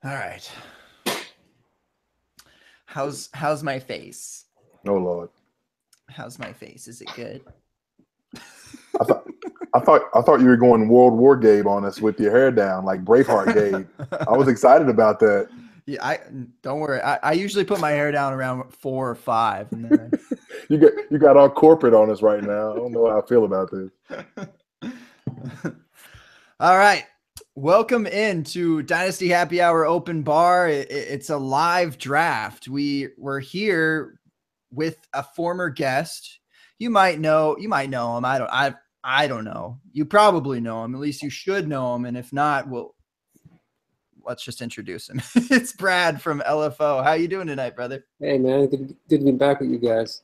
All right. How's my face? Oh Lord. How's my face? Is it good? I thought you were going World War Gabe on us with your hair down, like Braveheart Gabe. I was excited about that. Yeah, don't worry. I usually put my hair down around 4 or 5, and then you got all corporate on us right now. I don't know how I feel about this. All right. Welcome into Dynasty Happy Hour Open Bar. It's a live draft. We're here with a former guest. You might know him. I don't know. You probably know him. At least you should know him. And if not, let's just introduce him. It's Brad from LFO. How you doing tonight, brother? Hey man, good to be back with you guys.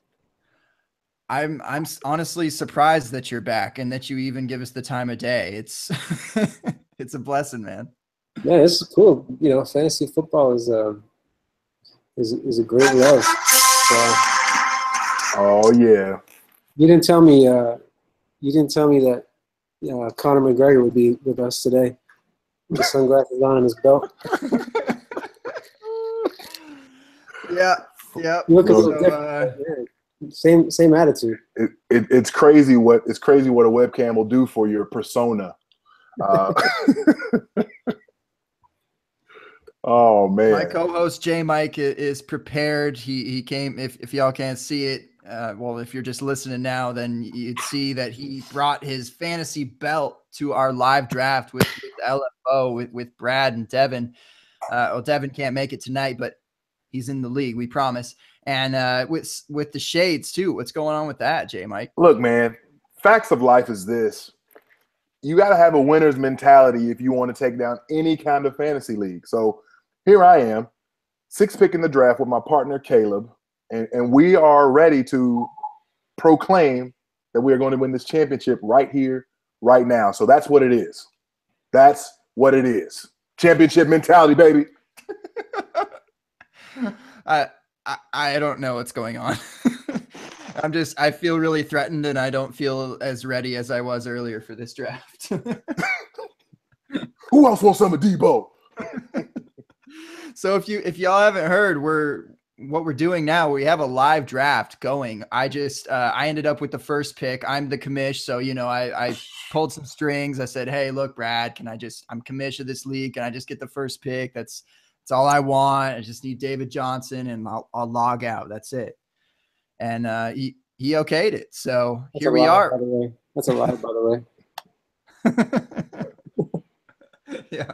I'm honestly surprised that you're back and that you even give us the time of day. It's it's a blessing, man. Yeah, this is cool. You know, fantasy football is a great love. So, oh yeah. You didn't tell me that Conor McGregor would be with us today with the sunglasses on and his belt. Yeah. You look a little different. Same attitude. It's crazy what a webcam will do for your persona. Oh man! My co-host J Mike is prepared. He came. If y'all can't see it, well, if you're just listening now, then you'd see that he brought his fantasy belt to our live draft with LFO with Brad and Devin. Well, Devin can't make it tonight, but he's in the league. We promise. And with the shades too. What's going on with that, J Mike? Look, man. Facts of life is this. You got to have a winner's mentality if you want to take down any kind of fantasy league. So here I am, 6th pick in the draft with my partner Caleb, and we are ready to proclaim that we are going to win this championship right here, right now. So that's what it is. That's what it is. Championship mentality, baby. I don't know what's going on. I feel really threatened, and I don't feel as ready as I was earlier for this draft. Who else wants some of Debo? So if y'all haven't heard, what we're doing now, we have a live draft going. I ended up with the first pick. I'm the commish. So, I pulled some strings. I said, hey, look, Brad, I'm commish of this league. Can I just get the first pick? That's all I want. I just need David Johnson and I'll log out. That's it. And he okayed it. So That's here we are. By the way. That's a lie, by the way. Yeah.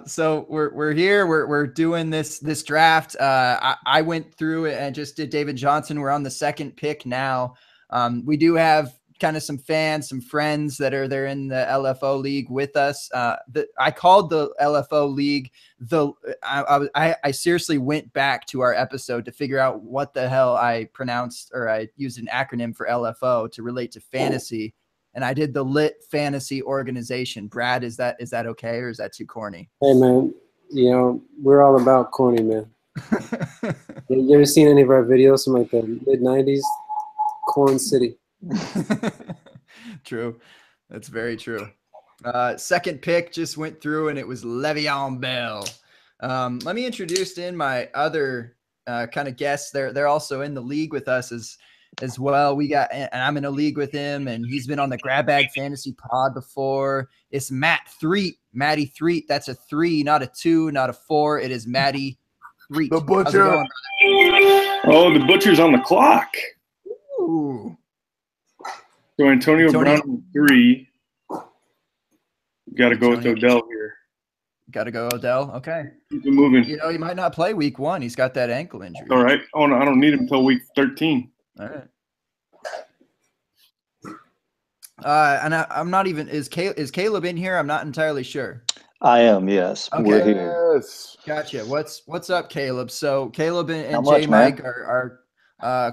So we're here. We're doing this draft. I went through it and just did David Johnson. We're on the 2nd pick now. We do have kind of some fans, some friends that are there in the LFO League with us. I called the LFO League I seriously went back to our episode to figure out what the hell I pronounced, or I used an acronym for LFO to relate to fantasy, and I did the Lit Fantasy Organization. Brad, is that okay, or is that too corny? Hey man, we're all about corny, man. You ever seen any of our videos from like the mid-90s? Corn City. True. That's very true. 2nd pick just went through, and it was Le'Veon Bell. Let me introduce in my other kind of guests. They're also in the league with us as well. And I'm in a league with him, and he's been on the Grab Bag Fantasy Pod before. It's Matty Threet. That's a 3, not a 2, not a 4. It is Matty Threet. The butcher. Oh, the butcher's on the clock. Ooh. So Antonio Brown 3. Got to go with Odell here. Got to go Odell. Okay. Keep it moving. He might not play week 1. He's got that ankle injury. All right. Oh no, I don't need him until week 13. All right. And I'm not even. Is Caleb in here? I'm not entirely sure. I am. Yes. Okay. We're here. Yes. Gotcha. What's up, Caleb? So Caleb and Not J much, Mike are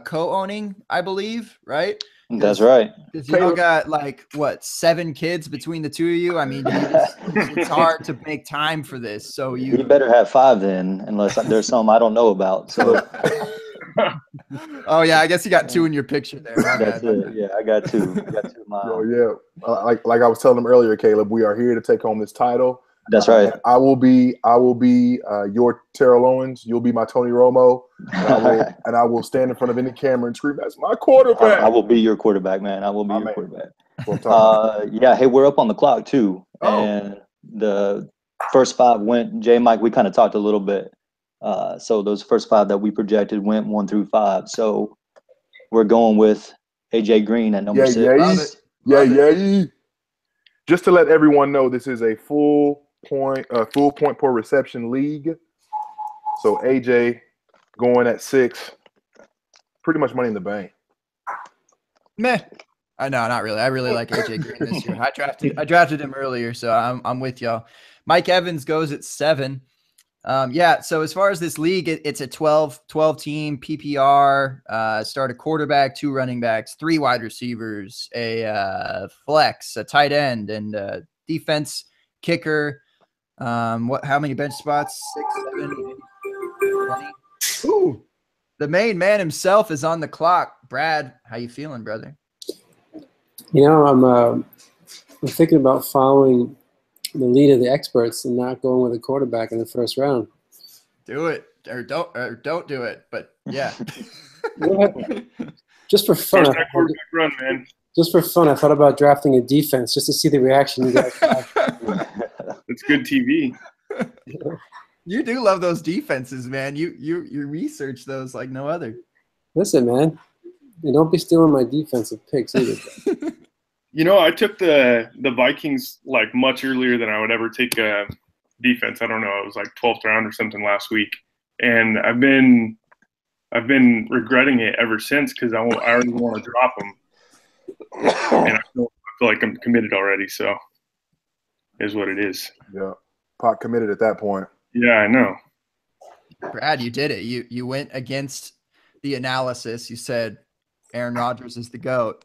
co-owning, I believe, right? That's right. Because you got 7 kids between the two of you. I mean, it's hard to make time for this. So you better have 5 then, unless there's some I don't know about. So. Oh yeah, I guess you got 2 in your picture there. That's it. Yeah, I got 2. I got 2 of mine. Oh yeah, like I was telling them earlier, Caleb, we are here to take home this title. That's right. I will be your Terrell Owens. You'll be my Tony Romo, and I will stand in front of any camera and scream, "That's my quarterback." I will be your quarterback, man. I will be your quarterback. Well, yeah. Hey, we're up on the clock too, and the first 5 went. J Mike, we kind of talked a little bit. So those first 5 that we projected went 1 through 5. So we're going with AJ Green at number 6. Yeah. Just to let everyone know, this is a full point per reception league. So AJ going at 6, pretty much money in the bank. Meh. I know, not really. I really like AJ Green this year. I drafted him earlier, so I'm with y'all. Mike Evans goes at 7. Yeah, so as far as this league, it's a 12 team PPR, start a quarterback, 2 running backs, 3 wide receivers, a flex, a tight end, and a defense, kicker. How many bench spots? 6, 7, 20. Ooh, the main man himself is on the clock. Brad, how you feeling, brother? You know, I'm thinking about following the lead of the experts and not going with a quarterback in the first round. Do it or don't do it. But yeah, just for fun. Run, man. Just for fun, I thought about drafting a defense just to see the reaction you guys have. It's good TV. You do love those defenses, man. You research those like no other. Listen, man, you don't be stealing my defensive picks either. You know, I took the Vikings like much earlier than I would ever take a defense. I don't know. It was like 12th round or something last week, and I've been regretting it ever since because I already want to drop them, and I feel like I'm committed already. So, is what it is. Yeah, pot committed at that point. Yeah, I know. Brad, you did it. You went against the analysis. You said Aaron Rodgers is the GOAT.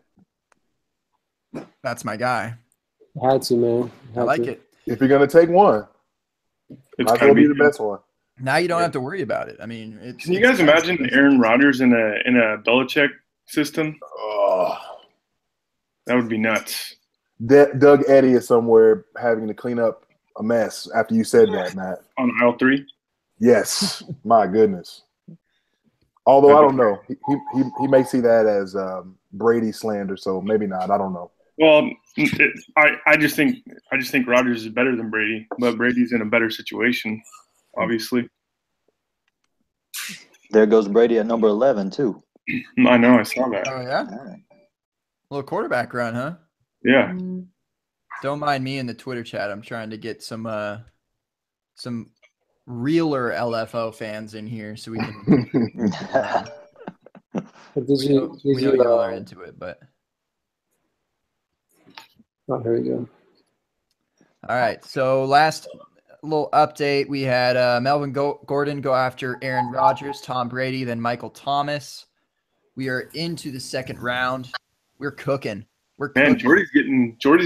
That's my guy. I had to, man. I like it. If you're gonna take one, might as well be the best one. Now you don't have to worry about it. I mean, can you guys imagine Aaron Rodgers in a Belichick system? Oh, that would be nuts. Doug Eddy is somewhere having to clean up a mess after you said that, Matt. On aisle 3? Yes. My goodness. Although I don't know, he may see that as Brady slander, so maybe not. I don't know. Well, I just think Rodgers is better than Brady, but Brady's in a better situation, obviously. There goes Brady at number 11 too. I know, I saw that. Oh yeah, little quarterback run, huh? Yeah. Don't mind me in the Twitter chat. I'm trying to get some realer LFO fans in here so we can. We know y'all are into it, but. Oh, here we go. All right. So last little update, we had Melvin Gordon go after Aaron Rodgers, Tom Brady, then Michael Thomas. We are into the second round. We're cooking. Man, Jordy's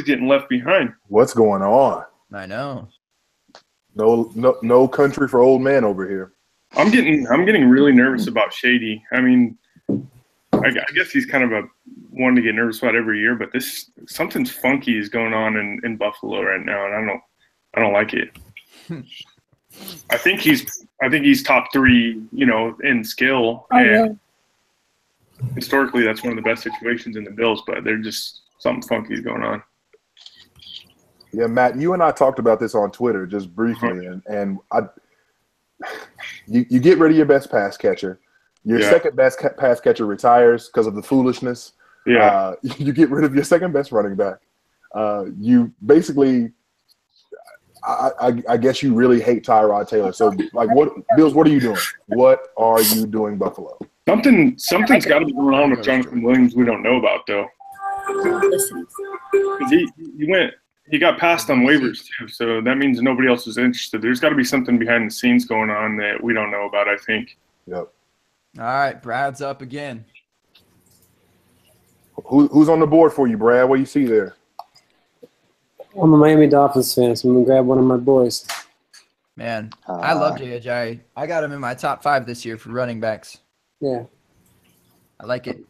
getting left behind. What's going on? I know. No country for old men over here. I'm getting really nervous about Shady. I mean, I guess he's kind of a one to get nervous about every year, but something's funky is going on in Buffalo right now, and I don't like it. I think he's top 3, in skill. And historically, that's one of the best situations in the Bills, but they're just something funky is going on. Yeah, Matt, you and I talked about this on Twitter just briefly, and you get rid of your best pass catcher. Your second best pass catcher retires because of the foolishness. Yeah. You get rid of your second best running back. You basically, I guess you really hate Tyrod Taylor. So, like, Bills, what are you doing? What are you doing, Buffalo? Something's got to be going on with Jonathan Williams we don't know about, though. Because he got passed on waivers, too, so that means nobody else is interested. There's got to be something behind the scenes going on that we don't know about, I think. Yep. All right, Brad's up again. Who's on the board for you, Brad? What do you see there? I'm a Miami Dolphins fan, so I'm going to grab one of my boys. Man, I love JHI. I got him in my top 5 this year for running backs. Yeah. I like it.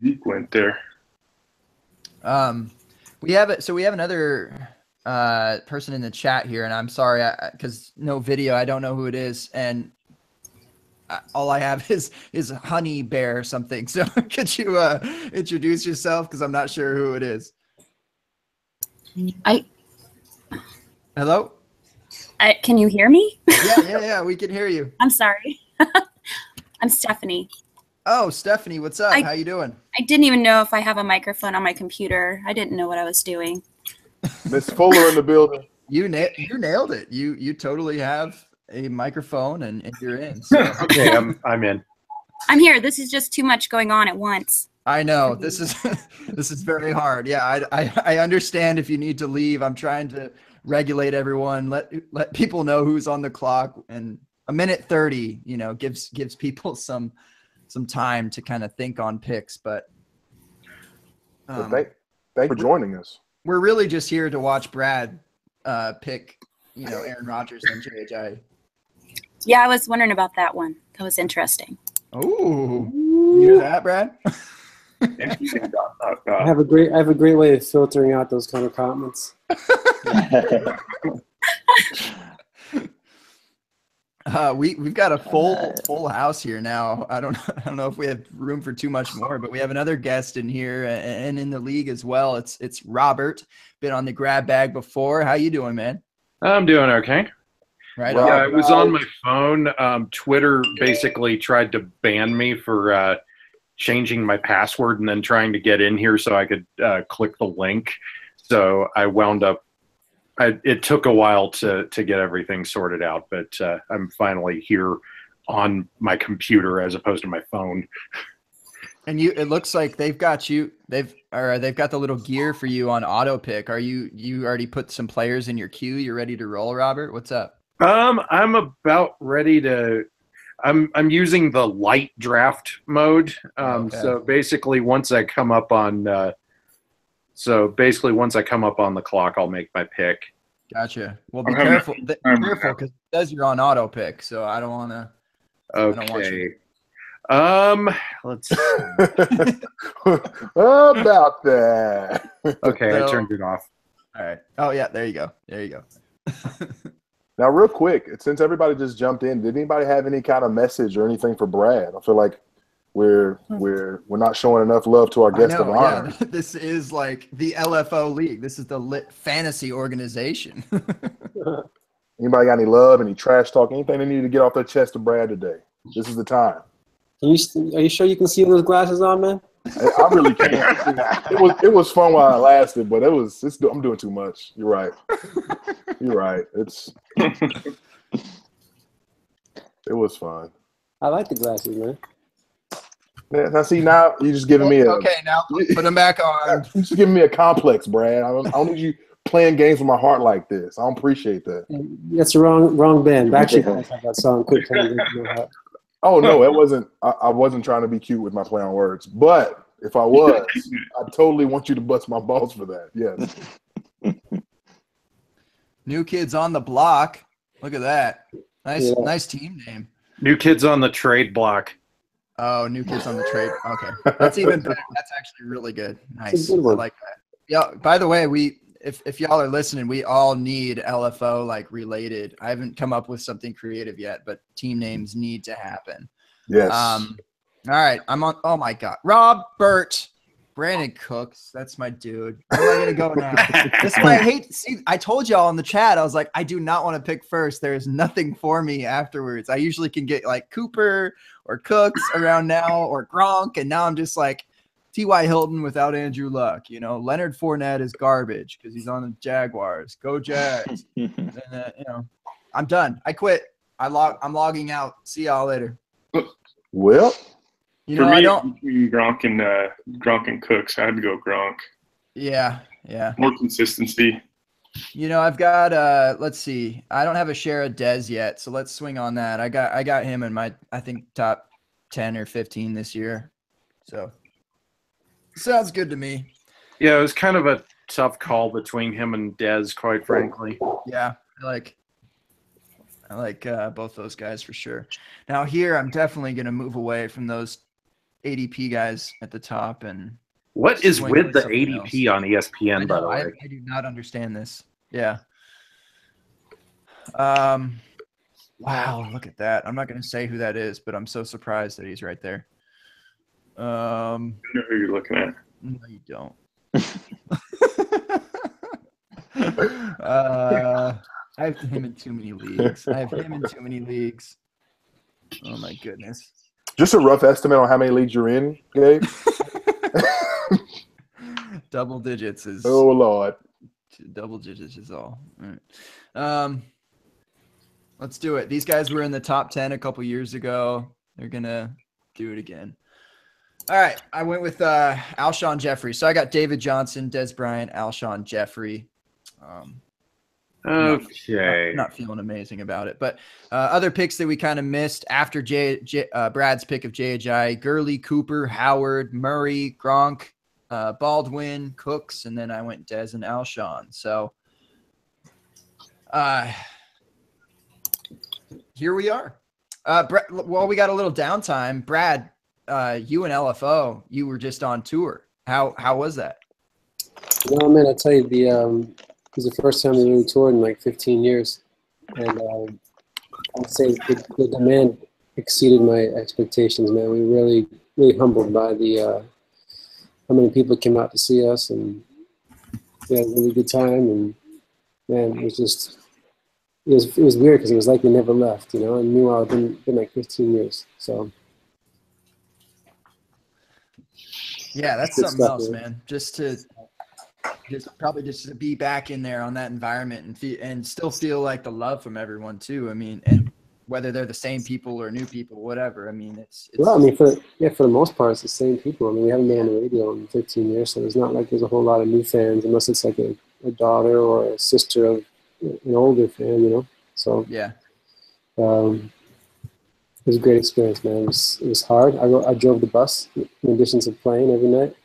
Zeke went there. We have another person in the chat here, and I'm sorry because no video. I don't know who it is, and all I have is Honey Bear or something. So could you introduce yourself? Because I'm not sure who it is. Hello? Can you hear me? Yeah, we can hear you. I'm sorry. I'm Stephanie. Oh, Stephanie, what's up? How you doing? I didn't even know if I have a microphone on my computer. I didn't know what I was doing. Miss Fuller in the building. You nailed it. You totally have a microphone and you're in. So. Okay, I'm in. I'm here. This is just too much going on at once. I know this is very hard. Yeah, I understand if you need to leave. I'm trying to regulate everyone. Let people know who's on the clock, and a minute 30, gives people some time to kind of think on picks. But thank you for joining us. We're really just here to watch Brad pick, Aaron Rodgers and JHI. Yeah, I was wondering about that one. That was interesting. Oh, you hear that, Brad? I have a great way of filtering out those kind of comments. We've got a full house here now. I don't know if we have room for too much more, but we have another guest in here and in the league as well. It's Robert. Been on the grab bag before. How you doing, man? I'm doing okay. Right. Yeah, I was on my phone. Twitter basically tried to ban me for changing my password and then trying to get in here so I could click the link. So I wound up. It took a while to get everything sorted out, but I'm finally here on my computer as opposed to my phone. And it looks like they've got they've got the little gear for you on auto pick. You already put some players in your queue? You're ready to roll, Robert? What's up? I'm about ready to. I'm using the light draft mode. Okay. So basically, once I come up on the clock, I'll make my pick. Gotcha. Well, be careful. Careful because it says you're on auto pick, so I don't want to. Okay. Let's see. About that. Okay, So, I turned it off. All right. Oh yeah, there you go. Now, real quick, since everybody just jumped in, did anybody have any kind of message or anything for Brad? I feel like we're not showing enough love to our guest of honor. Yeah. This is like the LFO League. This is the lit fantasy organization. Anybody got any love, any trash talk, anything they need to get off their chest to Brad today? This is the time. Are you sure you can see those glasses on, man? I really can't. It was fun while it lasted, but I'm doing too much. You're right. It was fun. I like the glasses, man. Yeah, now you're just giving me now put them back on. You're just giving me a complex, Brad. I don't need you playing games with my heart like this. I don't appreciate that. That's the wrong band. Actually, that song. Quit playing games with my heart. Oh no, it wasn't. I wasn't trying to be cute with my play on words, but if I was, I totally want you to bust my balls for that. Yes. New Kids on the Block. Look at that. Nice team name. New Kids on the Trade Block. Oh, New Kids on the Trade. Okay, that's even better. That's actually really good. Nice. Good I like that. Yeah. By the way, if y'all are listening, we all need LFO related. I haven't come up with something creative yet, but team names need to happen. Yes. All right, I'm on. Oh my God, Robert, Brandon Cooks. That's my dude. Where am I gonna go now? This is why I hate. See, I told y'all in the chat. I was like, I do not want to pick first. There's nothing for me afterwards. I usually can get like Cooper or Cooks around now or Gronk, and now I'm just like T.Y. Hilton without Andrew Luck. Leonard Fournette is garbage because he's on the Jaguars. Go Jags. And, I'm done. I quit. I'm logging out. See y'all later. Well. For me, between Gronk and Cooks, I had to go Gronk. Yeah. More consistency. I've got let's see. I don't have a share of Dez yet, so let's swing on that. I got him in my top 10 or 15 this year. So sounds good to me. Yeah, it was kind of a tough call between him and Dez, quite frankly. Yeah, I like both those guys for sure. Now here, I'm definitely going to move away from those ADP guys at the top. And what is with the ADP else on ESPN, by the way? I do not understand this. Yeah. Wow, look at that. I'm not going to say who that is, but I'm so surprised that he's right there. I know who you're looking at. No, you don't. I have him in too many leagues. Oh my goodness. Just a rough estimate on how many leagues you're in, Gabe. Double digits is. Oh Lord. Double digits is all. All right. Let's do it. These guys were in the top 10 a couple years ago. They're gonna do it again. All right. I went with Alshon Jeffrey. So I got David Johnson, Des Bryant, Alshon Jeffrey. Okay. Not feeling amazing about it. But other picks that we kind of missed after Brad's pick of JHI: Gurley, Cooper, Howard, Murray, Gronk, Baldwin, Cooks, and then I went Des and Alshon. So here we are. Well, we got a little downtime. Brad, you and LFO, you were just on tour. How was that? Well, man, I tell you, it was the first time we really toured in like 15 years, and I'd say the demand exceeded my expectations. Man, we were really humbled by how many people came out to see us, and we had a really good time. And man, it was weird because it was like we never left, you know. And meanwhile, it's been like 15 years, so. Yeah, that's something else, man. Just to be back in there on that environment and still feel like the love from everyone too. I mean, and whether they're the same people or new people, whatever. I mean, it's well, I mean, for the most part, it's the same people. I mean, we haven't been on the radio in 15 years, so it's not like there's a whole lot of new fans, unless it's like a daughter or a sister of an older fan, you know. So yeah, it was a great experience, man. It was hard. I drove the bus in addition to playing every night,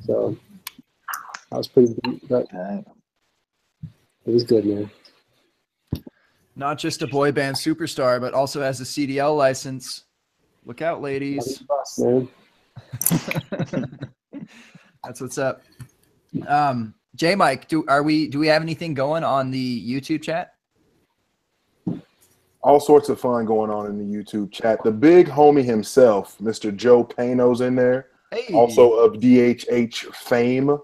so I was pretty beat, but it was good, man. Not just a boy band superstar, but also has a CDL license. Look out, ladies. Bus, man. That's what's up. J Mike, do we have anything going on the YouTube chat? All sorts of fun going on in the YouTube chat. The big homie himself, Mr. Joe Pano's in there. Hey. Also of DHH fame.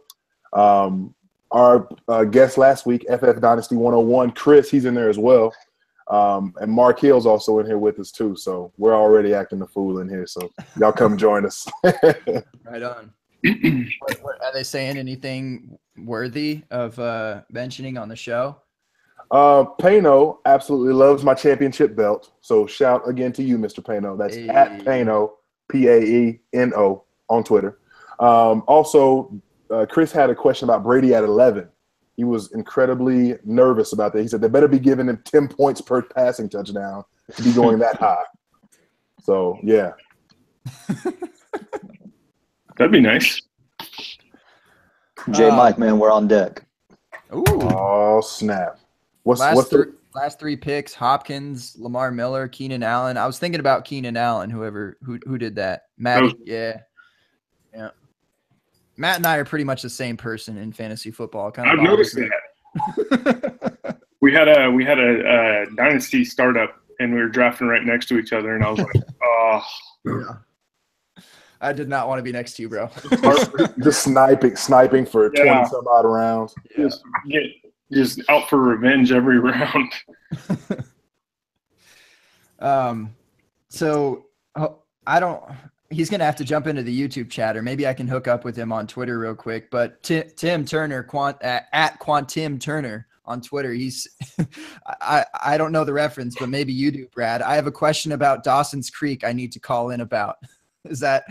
Our guest last week, FF Dynasty 101, Chris, he's in there as well. And Mark Hill's also in here with us too. So we're already acting the fool in here. So y'all come join us. Right on. What, are they saying anything worthy of mentioning on the show? Pano absolutely loves my championship belt. So shout again to you, Mr. Pano. That's at Pano, Paeno, on Twitter. Also, Chris had a question about Brady at 11. He was incredibly nervous about that. He said they better be giving him 10 points per passing touchdown to be going that high. So, yeah. That'd be nice. J Mike, man, we're on deck. Ooh. Oh, snap. Last three picks: Hopkins, Lamar Miller, Keenan Allen. I was thinking about Keenan Allen. Who did that? Matt. Yeah. Matt and I are pretty much the same person in fantasy football. I've noticed that. we had a dynasty startup, and we were drafting right next to each other, and I was like, oh. Yeah. I did not want to be next to you, bro. Just sniping for 20 some odd rounds. Yeah. Just out for revenge every round. So I don't. He's gonna have to jump into the YouTube chat, or maybe I can hook up with him on Twitter real quick. But Tim Turner, at Quantim Turner on Twitter. He's I don't know the reference, but maybe you do, Brad. I have a question about Dawson's Creek. I need to call in about. Is that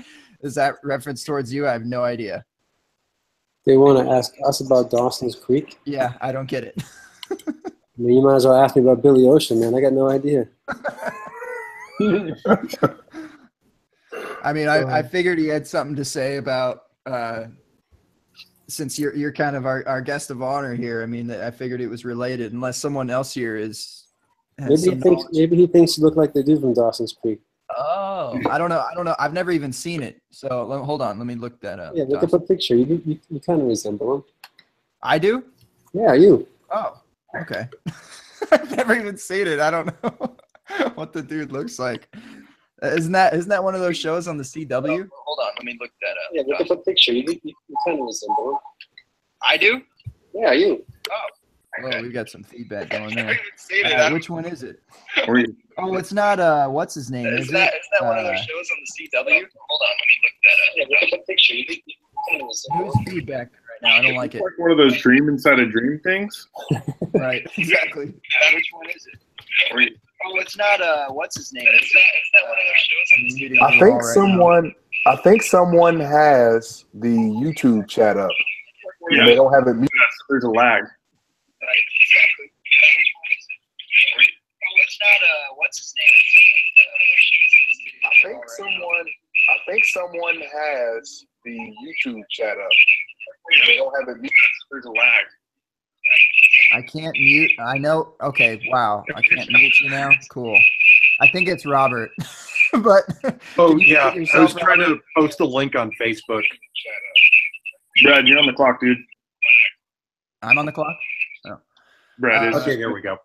reference towards you? I have no idea. They want to ask us about Dawson's Creek? Yeah, I don't get it. I mean, you might as well ask me about Billy Ocean, man. I got no idea. I mean, I figured he had something to say about since you're kind of our guest of honor here. I mean, I figured it was related, unless someone else here maybe he thinks you look like they do from Dawson's Creek. Oh, I don't know. I've never even seen it. So hold on. Let me look that up. Yeah, look up a picture. You kind of resemble him. I do? Yeah, you. Oh, okay. I've never even seen it. I don't know what the dude looks like. Isn't that one of those shows on the CW? Hold on, let me look that up. Yeah, look at the picture. You kind of resemble him. I do? Yeah, you. Oh, we got some feedback going there. Seen it. Which one is it? Or you- Oh, it's not. What's his name? Is Is that it? one of those shows on the CW? Hold on, let me look that up. Yeah, look at the picture. You kind of resemble him. Who's feedback right now? I don't like It's it. like one of those dream inside a dream things. Right. Exactly. Which one is it? Or you- Oh, it's not. What's his name? Is that one of those shows on the CW? I think someone has the YouTube chat up. Yeah. And they don't have it muted. Yes, there's a lag. Right, exactly. Which one is it? Oh, it's not. What's his name? I think someone has the YouTube chat up. And they don't have it muted. There's a lag. I can't mute. I know. Okay. Wow. I can't mute you now. Cool. I think it's Robert. But Oh can you yeah, mute I yourself, was trying Robert? to post a link on Facebook. Brad, you're on the clock, dude. I'm on the clock. Brad is. Okay, there we go.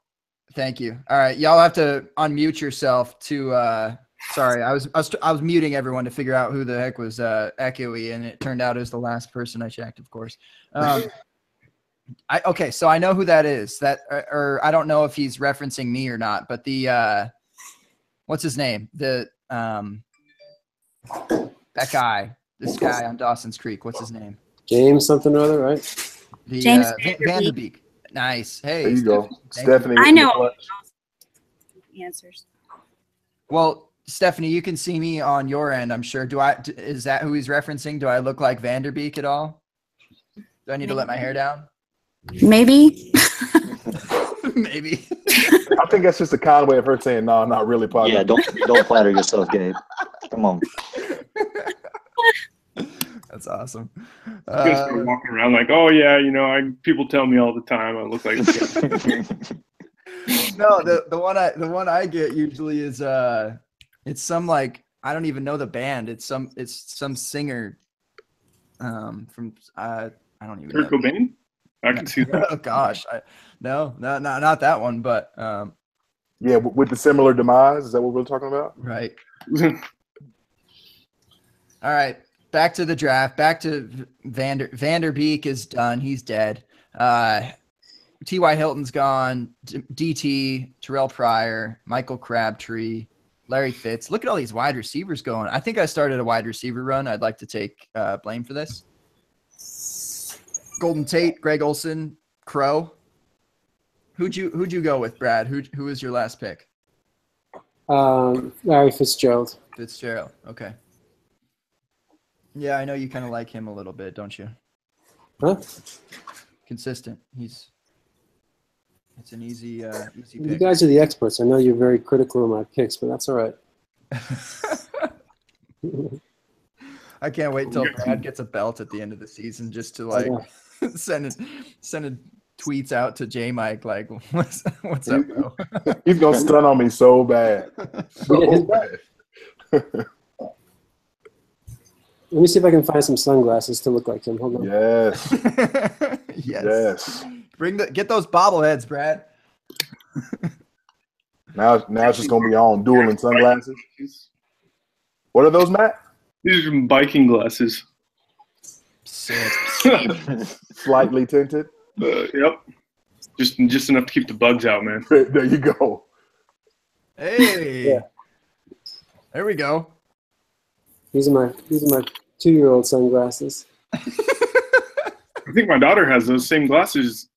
Thank you. All right, y'all have to unmute yourself to. Sorry, I was muting everyone to figure out who the heck was echoey, and it turned out it was the last person I checked, of course. Okay, so I know who that is. That or I don't know if he's referencing me or not, but the what's his name? The that guy, this guy on Dawson's Creek. What's his name? James something or other, right? The James Vanderbeek. Nice. Hey, There you go. Thank you. Stephanie. I know answers. Well, Stephanie, you can see me on your end, I'm sure. Is that who he's referencing? Do I look like Vanderbeek at all? Do I need to let my hair down? Maybe. Maybe. I think that's just a kind way of her saying, no, not really, probably. Yeah, don't flatter yourself, Gabe. Come on. That's awesome. You guys start walking around like, oh yeah, people tell me all the time I look like. No, the one I get usually is it's some like I don't even know the band. It's some singer from I don't even Kurt know. Cobain? I can see that. Oh gosh, no, not that one, but Yeah, with the similar demise. Is that what we're talking about? right. All right, back to the draft. Back to Vanderbeek is done. He's dead. T.Y. Hilton's gone. DT, Terrell Pryor, Michael Crabtree, Larry Fitz. Look at all these wide receivers going. I think I started a wide receiver run. I'd like to take blame for this. Golden Tate, Greg Olson, Crow. Who'd you go with, Brad? Who was your last pick? Larry Fitzgerald. Fitzgerald. Okay. Yeah, I know you kind of like him a little bit, don't you? Huh? Consistent. It's an easy You pick. guys are the experts. I know you're very critical of my picks, but that's all right. I can't wait till Brad gets a belt at the end of the season just to like send tweets out to J Mike like what's up, bro? He's gonna stun on me so bad. So bad. Let me see if I can find some sunglasses to look like him. Hold on. Yes. Yes. Get those bobbleheads, Brad. Now it's just gonna be on dueling sunglasses. What are those, Matt? These are biking glasses. Sick. Slightly tinted. Yep. Just enough to keep the bugs out, man. There you go. Hey. Yeah. There we go. These are my 2-year-old sunglasses. I think my daughter has those same glasses.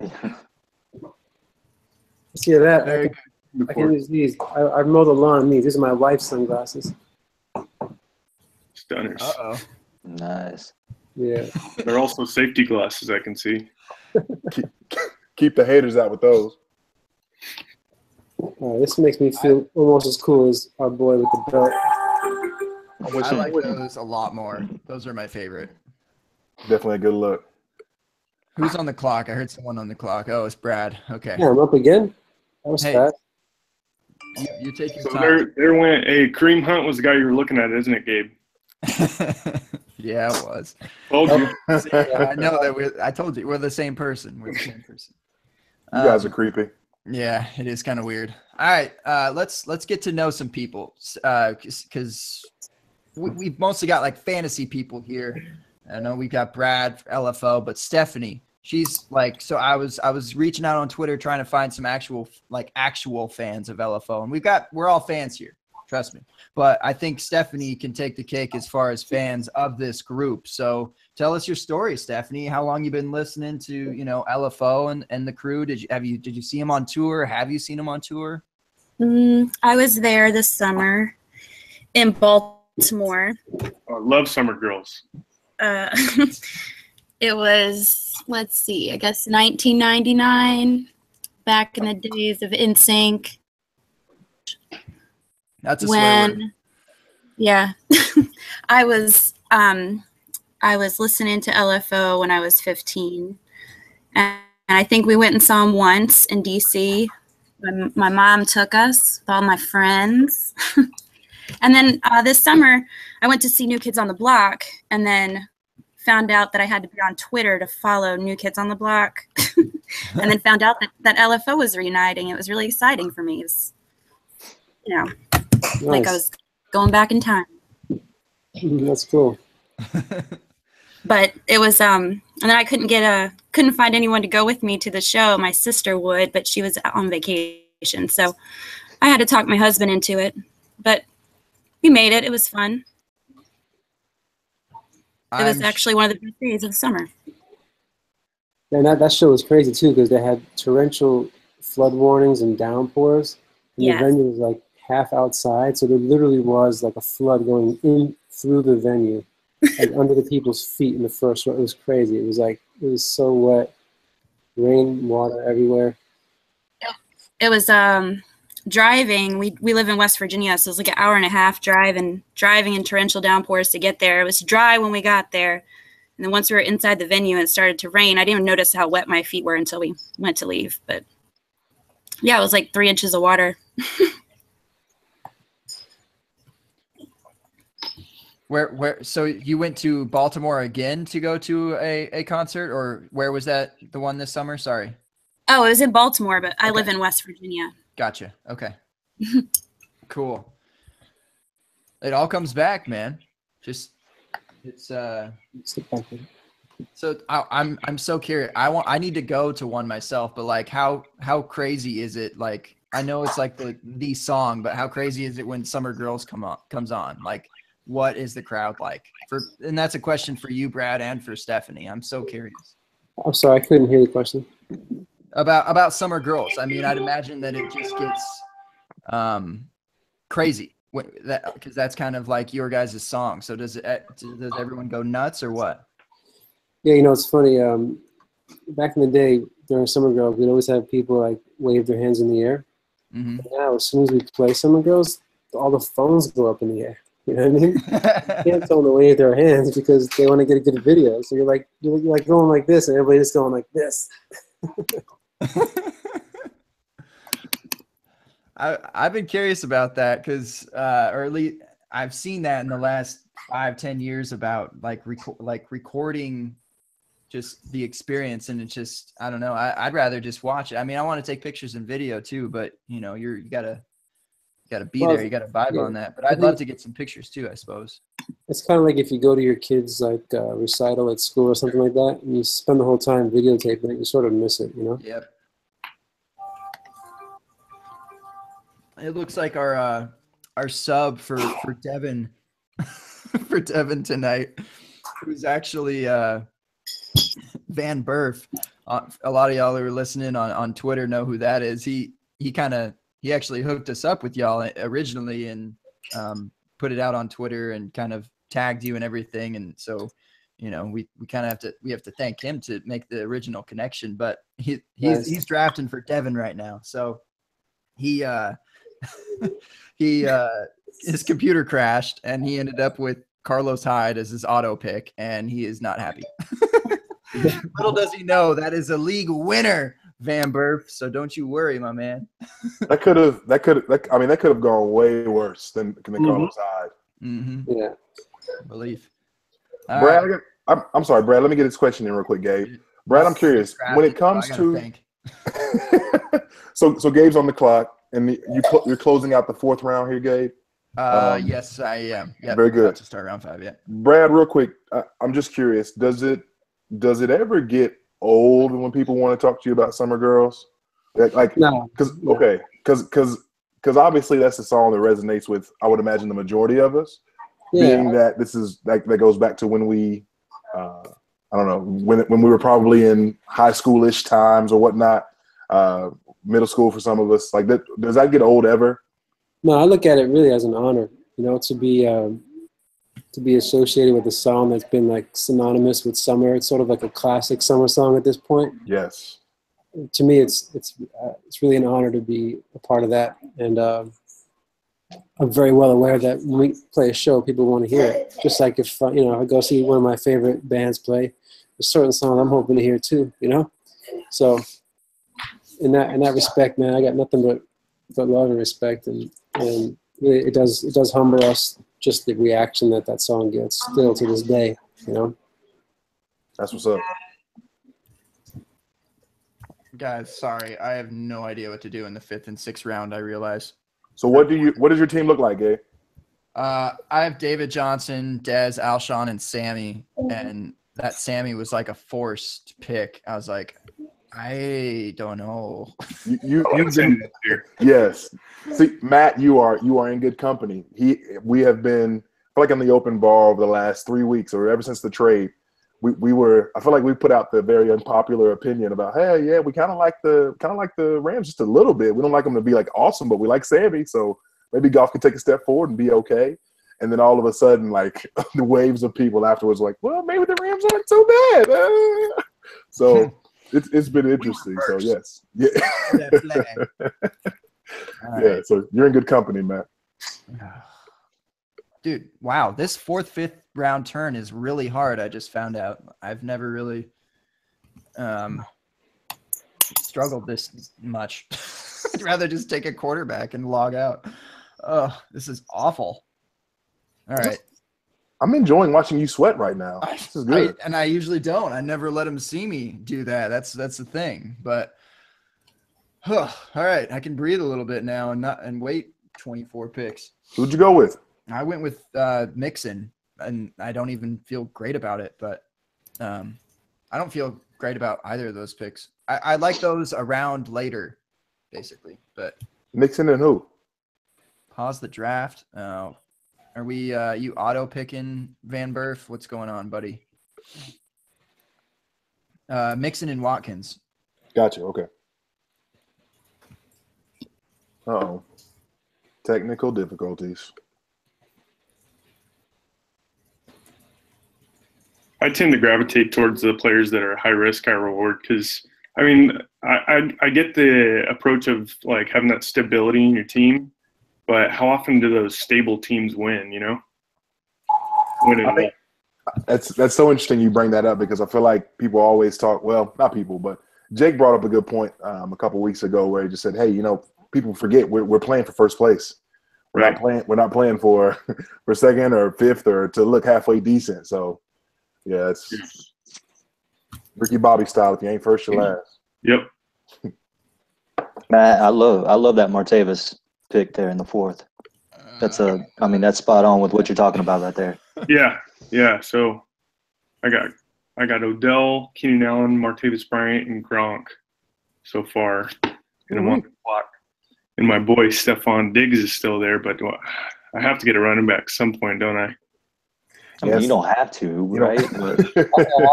See that? Very I Before. can use these. I mow the lawn in these. These are my wife's sunglasses. Stunners. Uh-oh. Nice. Yeah. They're also safety glasses, I can see. Keep the haters out with those. This makes me feel almost as cool as our boy with the belt. I like those a lot more. Those are my favorite. Definitely a good look. Who's on the clock? I heard someone on the clock. Oh, it's Brad. Okay. Yeah, I'm up again. That was Hey. fast. You take your So time. there went a Kareem Hunt was the guy you were looking at, isn't it, Gabe? Yeah, it was. Told you. Yeah, I know that I told you we're the same person. We're the same person. You guys are creepy. Yeah, it is kind of weird. All right, let's get to know some people, because we've mostly got like fantasy people here. I know we've got Brad, LFO, but Stephanie, she's like, so I was reaching out on Twitter trying to find some actual fans of LFO, and we're all fans here, trust me. But I think Stephanie can take the cake as far as fans of this group. So tell us your story, Stephanie. How long you been listening to, LFO and the crew? Did you see him on tour? Have you seen him on tour? I was there this summer in Baltimore. I love Summer Girls. It was, let's see, I guess 1999, back in the days of NSYNC. That's a swear word. Yeah, I was listening to LFO when I was 15, and I think we went and saw him once in DC. My mom took us with all my friends, and then this summer I went to see New Kids on the Block, and then found out that I had to be on Twitter to follow New Kids on the Block, and then found out that LFO was reuniting. It was really exciting for me. It was, Nice. like I was going back in time. That's cool. But it was and then I couldn't find anyone to go with me to the show. My sister would, but she was on vacation, so I had to talk my husband into it. But we made it. It was fun. It was actually one of the best days of the summer. And that show was crazy too, because they had torrential flood warnings and downpours, and the venue was like half outside, so there literally was like a flood going in through the venue, like under the people's feet in the first row. It was crazy. It was so wet, rain, water everywhere. It was driving. We live in West Virginia, so it was like an hour and a half drive, and driving in torrential downpours to get there. It was dry when we got there, and then once we were inside the venue and it started to rain, I didn't even notice how wet my feet were until we went to leave. But yeah, it was like 3 inches of water. Where? So you went to Baltimore again to go to a concert, or where was that? The one this summer? Sorry. Oh, it was in Baltimore, but I live in West Virginia. Gotcha. Okay. Cool. It all comes back, man. So I'm so curious. I need to go to one myself, but like how crazy is it? Like, I know it's like the song, but how crazy is it when Summer Girls comes on? Like, what is the crowd like? And that's a question for you, Brad, and for Stephanie. I'm so curious. I'm sorry, I couldn't hear the question. About Summer Girls. I mean, I'd imagine that it just gets crazy, because that's kind of like your guys' song. So does everyone go nuts or what? Yeah, it's funny. Back in the day during Summer Girls, we'd always have people like wave their hands in the air. Mm-hmm. Now, as soon as we play Summer Girls, all the phones go up in the air. You know what I mean? You can't tell them to wave their hands because they want to get a good video. So you're like going like this, and everybody's just going like this. I've been curious about that because, or at least I've seen that in the last 5-10 years about like recording just the experience, and it's just, I don't know. I'd rather just watch it. I mean, I want to take pictures and video too, but you gotta be there. You gotta vibe on that. But I'd love to get some pictures too, I suppose. It's kind of like if you go to your kids' like recital at school or something like that, and you spend the whole time videotaping it, you sort of miss it, Yep. It looks like our sub for Devin for Devin tonight, who's actually Van Burf. A lot of y'all who are listening on Twitter know who that is. He actually hooked us up with y'all originally and put it out on Twitter and kind of tagged you and everything. And so, we kind of have to thank him to make the original connection. But he's drafting for Devin right now. So his computer crashed and he ended up with Carlos Hyde as his auto pick, and he is not happy. Little does he know that is a league winner, Van Burf. So don't you worry, my man. That could have gone way worse than Carlos Hyde. Mm-hmm. Yeah. Belief. Brad, I'm sorry, Brad. Let me get this question in real quick, Gabe. Brad, I'm curious. When it comes to So Gabe's on the clock, and you're closing out the 4th round here, Gabe. Yes, I am. Yep, very good. About to start round 5. Yeah. Brad, real quick, I'm just curious. Does it ever get old when people want to talk to you about Summer Girls? No. Because obviously that's a song that resonates with, I would imagine, the majority of us. Yeah. Being that this is that goes back to when we, I don't know, when we were probably in high schoolish times or whatnot, middle school for some of us. Like that, does that get old ever? No, I look at it really as an honor, to be associated with a song that's been like synonymous with summer. It's sort of like a classic summer song at this point. Yes. To me, it's really an honor to be a part of that, and I'm very well aware that when we play a show, people want to hear it. Just like if I go see one of my favorite bands play, a certain song I'm hoping to hear too. So in that respect, man, I got nothing but love and respect, and it does humble us, just the reaction that song gets still to this day. That's what's up. Guys, sorry, I have no idea what to do in the 5th and 6th round. I realize. So what does your team look like, Gabe? I have David Johnson, Dez, Alshon, and Sammy, and that Sammy was like a forced pick. I was like, I don't know. You've been yes. See, Matt, you are in good company. We have been, I feel like on the open bar over the last 3 weeks or ever since the trade. I feel like we put out the very unpopular opinion about, hey, yeah, we kind of like the Rams just a little bit. We don't like them to be like awesome, but we like Sammy, so maybe Goff can take a step forward and be okay. And then all of a sudden, like the waves of people afterwards, like, well, maybe the Rams aren't so bad. So it's been interesting. So yes, yeah, yeah. So you're in good company, Matt. Dude, wow, this 4th, 5th round turn is really hard. I just found out. I've never really struggled this much. I'd rather just take a quarterback and log out. Oh, this is awful. All right. I'm enjoying watching you sweat right now. This is good. I usually don't. I never let them see me do that. That's the thing. But all right, I can breathe a little bit now and wait 24 picks. Who'd you go with? I went with Mixon, and I don't even feel great about it, but I don't feel great about either of those picks. I like those around later, basically. But Mixon and who? Pause the draft. Oh, are we you auto picking Van Burf? What's going on, buddy? Mixon and Watkins. Gotcha. Okay. Uh-oh. Technical difficulties. I tend to gravitate towards the players that are high risk, high reward, because I mean, I get the approach of like having that stability in your team, but how often do those stable teams win? That's so interesting you bring that up, because I feel like people always talk. Well, not people, but Jake brought up a good point a couple weeks ago where he just said, "Hey, people forget we're playing for first place. We're not playing for second or fifth or to look halfway decent." So. Yeah, it's Ricky Bobby style. If you ain't first, you're last. Yep. Matt, I love that Martavis pick there in the 4th. That's spot on with what you're talking about right there. Yeah. So I got Odell, Keenan Allen, Martavis Bryant, and Gronk so far in a month clock. And my boy Stephon Diggs is still there, but I have to get a running back at some point, don't I? I mean, you don't have to, right? I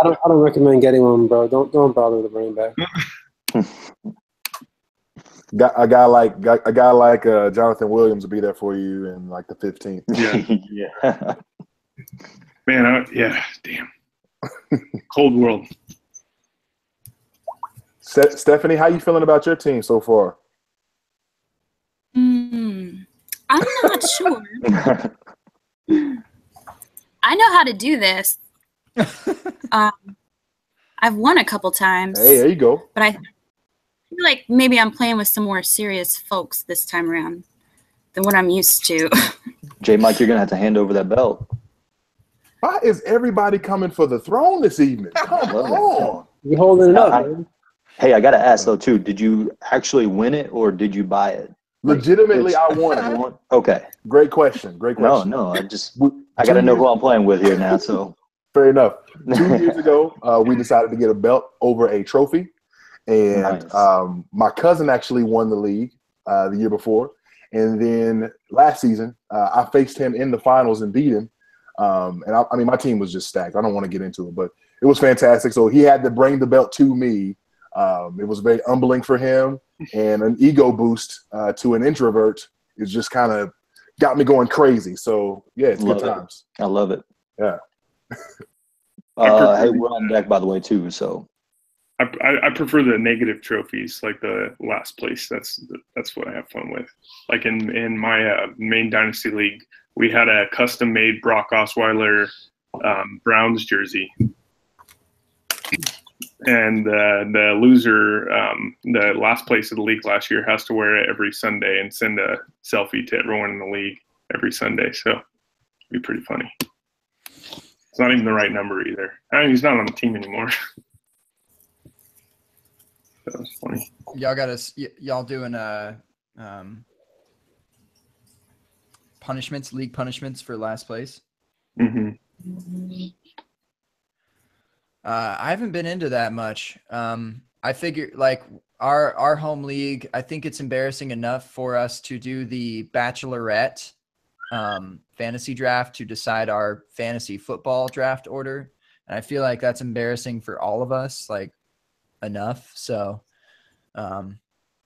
don't recommend getting one, bro. Don't bother with the running back. A guy like Jonathan Williams will be there for you in like the 15th. Yeah. Man, damn. Cold world. Stephanie, how you feeling about your team so far? I'm not sure. I know how to do this. I've won a couple times. Hey, there you go. But I feel like maybe I'm playing with some more serious folks this time around than what I'm used to. J. Mike, you're going to have to hand over that belt. Why is everybody coming for the throne this evening? Come on. You're holding it up, man. Hey, I gotta ask though too. Did you actually win it or did you buy it? Legitimately, I won it. Okay. Great question. Great question. No. I gotta know who I'm playing with here now. So fair enough. 2 years ago, we decided to get a belt over a trophy, and Nice. My cousin actually won the league the year before, and then last season I faced him in the finals and beat him. And I mean, my team was just stacked. I don't want to get into it, but it was fantastic. So he had to bring the belt to me. It was very humbling for him, and an ego boost to an introvert is just kind of got me going crazy. So yeah, it's good times. I love it. Yeah. Hey, we're on deck by the way too. So I prefer the negative trophies, like the last place. That's what I have fun with. Like in my main dynasty league, we had a custom made Brock Osweiler Browns jersey. And the loser, the last place of the league last year, has to wear it every Sunday and send a selfie to everyone in the league every Sunday. So it'd be pretty funny. It's not even the right number either. I mean, he's not on the team anymore. That was funny. Y'all doing punishments, league punishments for last place? Mm-hmm. I haven't been into that much. I figure like our home league, I think it's embarrassing enough for us to do the Bachelorette fantasy draft to decide our fantasy football draft order. And I feel like that's embarrassing for all of us, like enough. So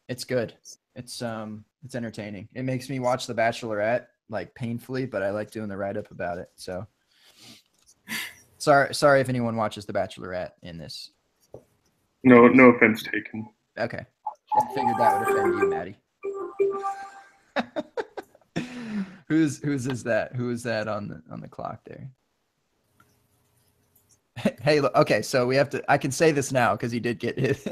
it's good. It's entertaining. It makes me watch the Bachelorette like painfully, but I like doing the write-up about it. So Sorry if anyone watches The Bachelorette in this. No offense taken. Okay. I figured that would offend you, Maddie. Whose is that? Who is that on the clock there? Hey, look, okay, so I can say this now because he did get hit.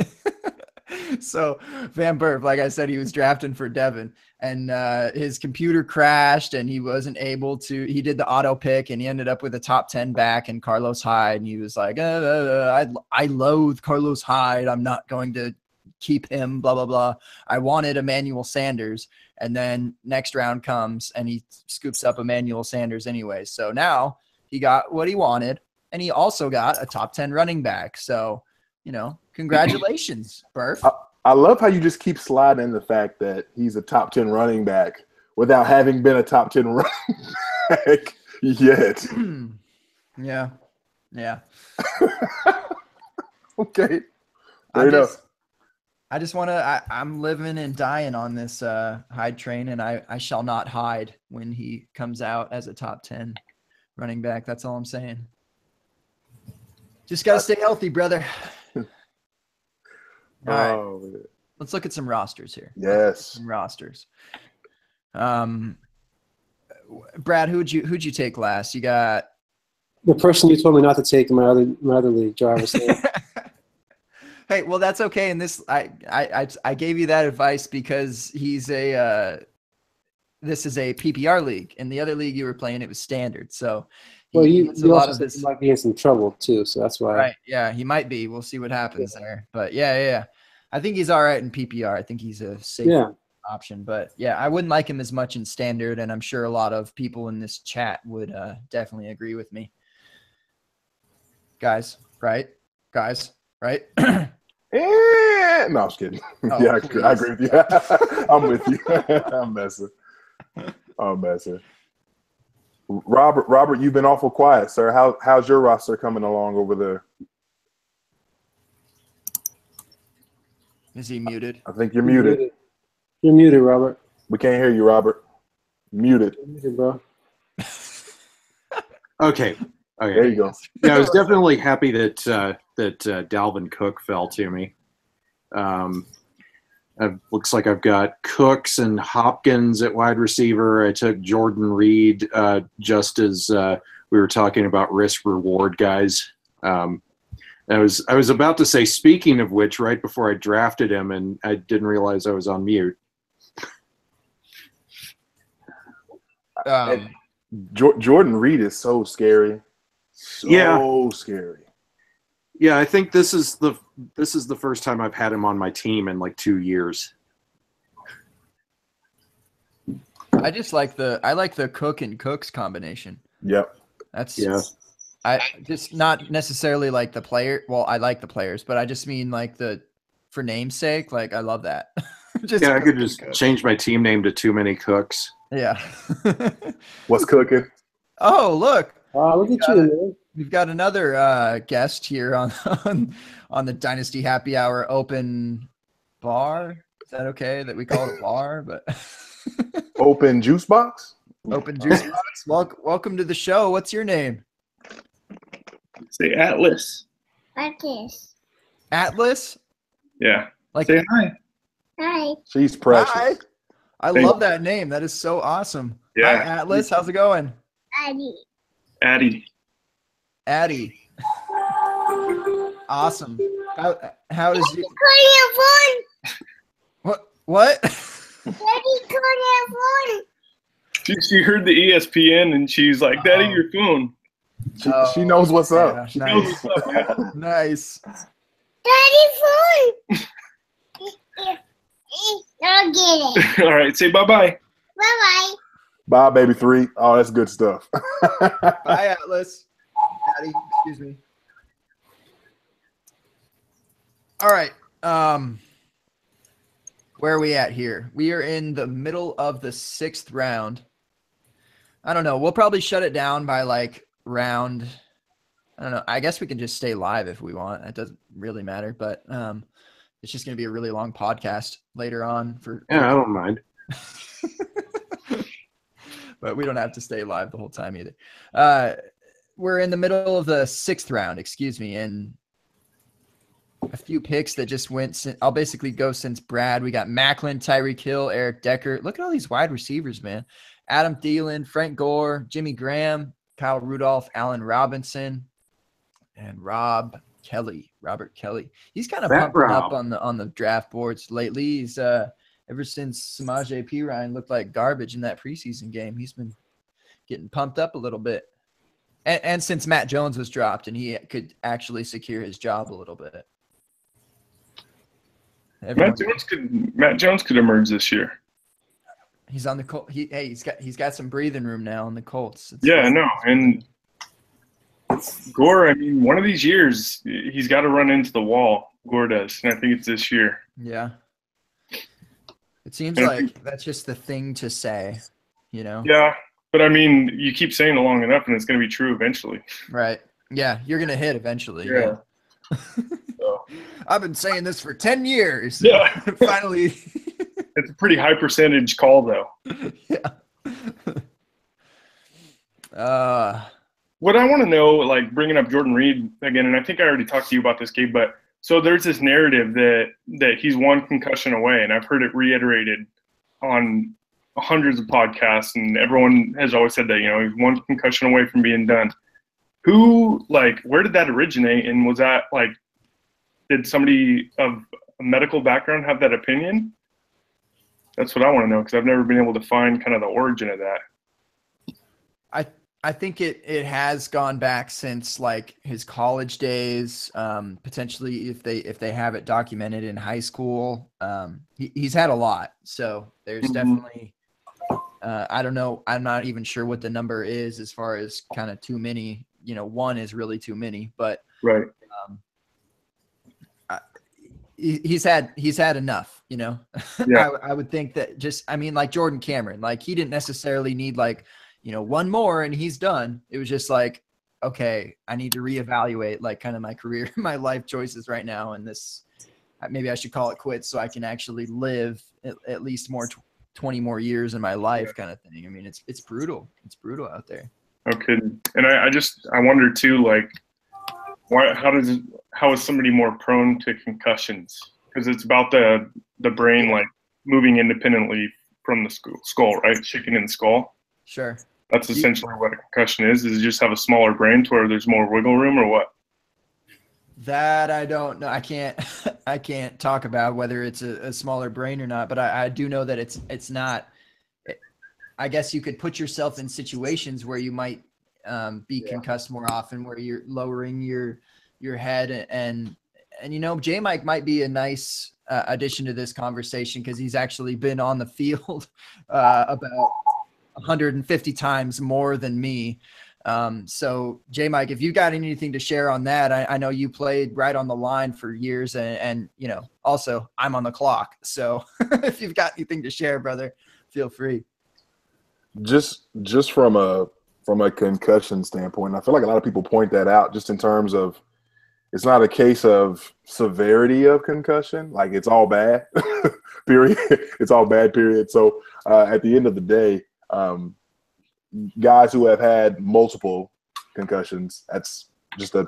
So Van Burp, like I said, he was drafting for Devin, and his computer crashed, and he wasn't able to. He did the auto pick, and he ended up with a top 10 back in Carlos Hyde, and he was like, "I loathe Carlos Hyde. I'm not going to keep him." Blah blah blah. I wanted Emmanuel Sanders, and then next round comes, and he scoops up Emmanuel Sanders anyway. So now he got what he wanted, and he also got a top 10 running back. So congratulations, Burf. I love how you just keep sliding the fact that he's a top 10 running back without having been a top 10 running back yet. Yeah. Okay. I just want to, I'm living and dying on this Hyde train, and I shall not hide when he comes out as a top 10 running back. That's all I'm saying. Just got to stay healthy, brother. All right. Let's look at some rosters here. Yes. Some rosters. Brad, who'd you take last? You got the person you told me not to take in my other league, Jarvis. Hey, well, that's okay. And this, I gave you that advice because this is a PPR league, and the other league you were playing, it was standard. So, you also said he might be in some trouble too, so that's why. Right? Yeah, he might be. We'll see what happens there. But yeah. I think he's all right in PPR. I think he's a safe option. But yeah, I wouldn't like him as much in standard, and I'm sure a lot of people in this chat would definitely agree with me. Guys, right? No, I was kidding. Oh, yeah, please. I agree with you. I'm with you. I'm messing. Robert, you've been awful quiet, sir. How's your roster coming along over there? Is he muted? I think you're muted. You're muted, Robert. We can't hear you, Robert. Muted. You're muted, bro. Okay. There you go. Yeah, I was definitely happy that Dalvin Cook fell to me. Looks like I've got Cooks and Hopkins at wide receiver. I took Jordan Reed just as we were talking about risk reward guys. I was about to say, speaking of which, right before I drafted him, and I didn't realize I was on mute. Jordan Reed is so scary. So scary. Yeah, I think this is the this is the first time I've had him on my team in like 2 years. I just like the Cook and Cooks combination. Yep. That's Yeah. I just not necessarily like the player. Well, I like the players, but I just mean like for namesake. Like I love that. Yeah, I Cook could and just Cook. change my team name to Too Many Cooks. Yeah. What's cooking? Oh, look. Look at you, man. We've got another guest here on the Dynasty Happy Hour Open Bar. Is that okay that we call it a bar? But Open juice box? Open Juice Box. Welcome to the show. What's your name? Say Atlas. Atlas. Atlas? Yeah. Like Say hi. Hi. She's precious. Hi. I Thank love that name. That is so awesome. Yeah. Hi, Atlas. How's it going? Daddy. Addie. Addie. Awesome. How does you Call your what? phone. Daddy, call your phone. She heard the ESPN and she's like, Daddy, Oh. your phone. She knows what's up. Yeah, She knows nice. what's up, man. Nice. Daddy, phone. I'll get it. All right, say bye-bye. Bye-bye. Bye, baby 3. Oh, that's good stuff. Bye, Atlas. Addie, excuse me. All right. Where are we at here? We are in the middle of the 6th round. I don't know. We'll probably shut it down by like round. I don't know. I guess we can just stay live if we want. It doesn't really matter, but it's just going to be a really long podcast later on Yeah, I don't mind. but we don't have to stay live the whole time either. We're in the middle of the 6th round, excuse me, and a few picks that just went. I'll basically go since Brad. We got Macklin, Tyreek Hill, Eric Decker. Look at all these wide receivers, man. Adam Thielen, Frank Gore, Jimmy Graham, Kyle Rudolph, Allen Robinson, and Robert Kelly. He's kind of That pumping up Rob. on the draft boards lately. He's ever since Samaje Perine looked like garbage in that preseason game, he's been getting pumped up a little bit. And since Matt Jones was dropped and he could actually secure his job a little bit. Matt Jones could emerge this year. He's on the Colts. He's got some breathing room now on the Colts. Yeah, I know. And Gore, I mean, one of these years he's got to run into the wall. Gore does, and I think it's this year. Yeah. It seems like that's just the thing to say, you know? Yeah, but I mean, you keep saying it long enough, and it's going to be true eventually. Right. Yeah, you're gonna hit eventually. Yeah. So. I've been saying this for 10 years. Yeah. Finally. It's a pretty high percentage call, though. Yeah. What I want to know, like bringing up Jordan Reed again, and I think I already talked to you about this, Gabe, but so there's this narrative that he's one concussion away, and I've heard it reiterated on hundreds of podcasts, and everyone has always said that, you know, he's one concussion away from being done. Where did that originate, and was that like, did somebody of a medical background have that opinion? That's what I want to know, because I've never been able to find kind of the origin of that. I think it has gone back since like his college days, potentially if they have it documented in high school. He's had a lot. So there's definitely, I don't know. I'm not even sure what the number is as far as kind of too many, you know, one is really too many, but right. He's had enough, you know. Yeah. I would think that like Jordan Cameron, like he didn't necessarily need like, you know, one more and he's done. It was just like, okay, I need to reevaluate like kind of my career, my life choices right now. And this, maybe I should call it quits so I can actually live at least 20 more years in my life kind of thing. I mean, it's brutal. It's brutal out there. Okay. And I wonder too, like, how is somebody more prone to concussions? Because it's about the brain, like moving independently from the skull, right? Chicken in the skull. Sure. That's essentially what a concussion is. Is it just have a smaller brain to where there's more wiggle room, or what? That I don't know. I can't talk about whether it's a smaller brain or not, but I do know that it's not. I guess you could put yourself in situations where you might be concussed more often, where you're lowering your head and you know, J Mike might be a nice addition to this conversation because he's actually been on the field about 150 times more than me. So J Mike, if you got anything to share on that, I know you played right on the line for years, and you know, also I'm on the clock. So if you've got anything to share, brother, feel free. Just from a concussion standpoint, I feel like a lot of people point that out just in terms of it's not a case of severity of concussion, like it's all bad, period. It's all bad, period. So at the end of the day, guys who have had multiple concussions, that's just a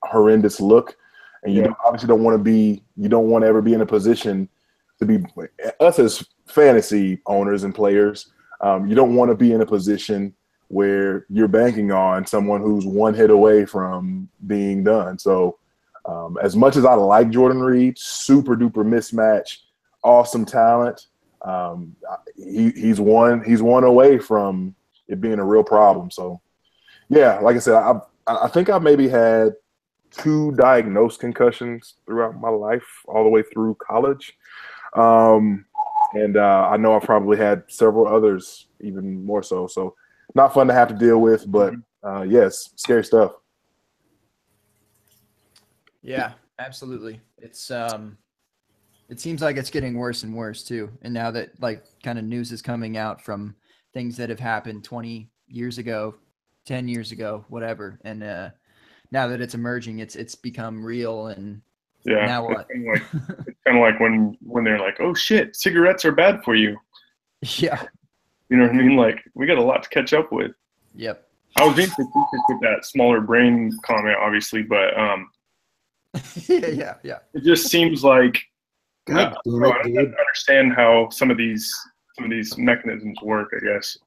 horrendous look. And you obviously don't want to ever be in a position to be, us as fantasy owners and players, you don't want to be in a position where you're banking on someone who's one hit away from being done. So as much as I like Jordan Reed, super duper mismatch, awesome talent, he's one away from it being a real problem. So yeah, like I said, I think I maybe had 2 diagnosed concussions throughout my life, all the way through college. And I know I probably had several others even more so. So not fun to have to deal with, but yes, scary stuff. Yeah, absolutely. It's it seems like it's getting worse and worse too. And now that like kind of news is coming out from things that have happened 20 years ago, 10 years ago, whatever. And now that it's emerging, it's become real. And yeah, now what? It's kind of like when they're like, oh shit, cigarettes are bad for you. Yeah. You know what I mean? Like, we got a lot to catch up with. Yep. I was being facetious with that smaller brain comment, obviously, but yeah. it just seems like God damn I it, don't dude. understand how some of these mechanisms work, I guess.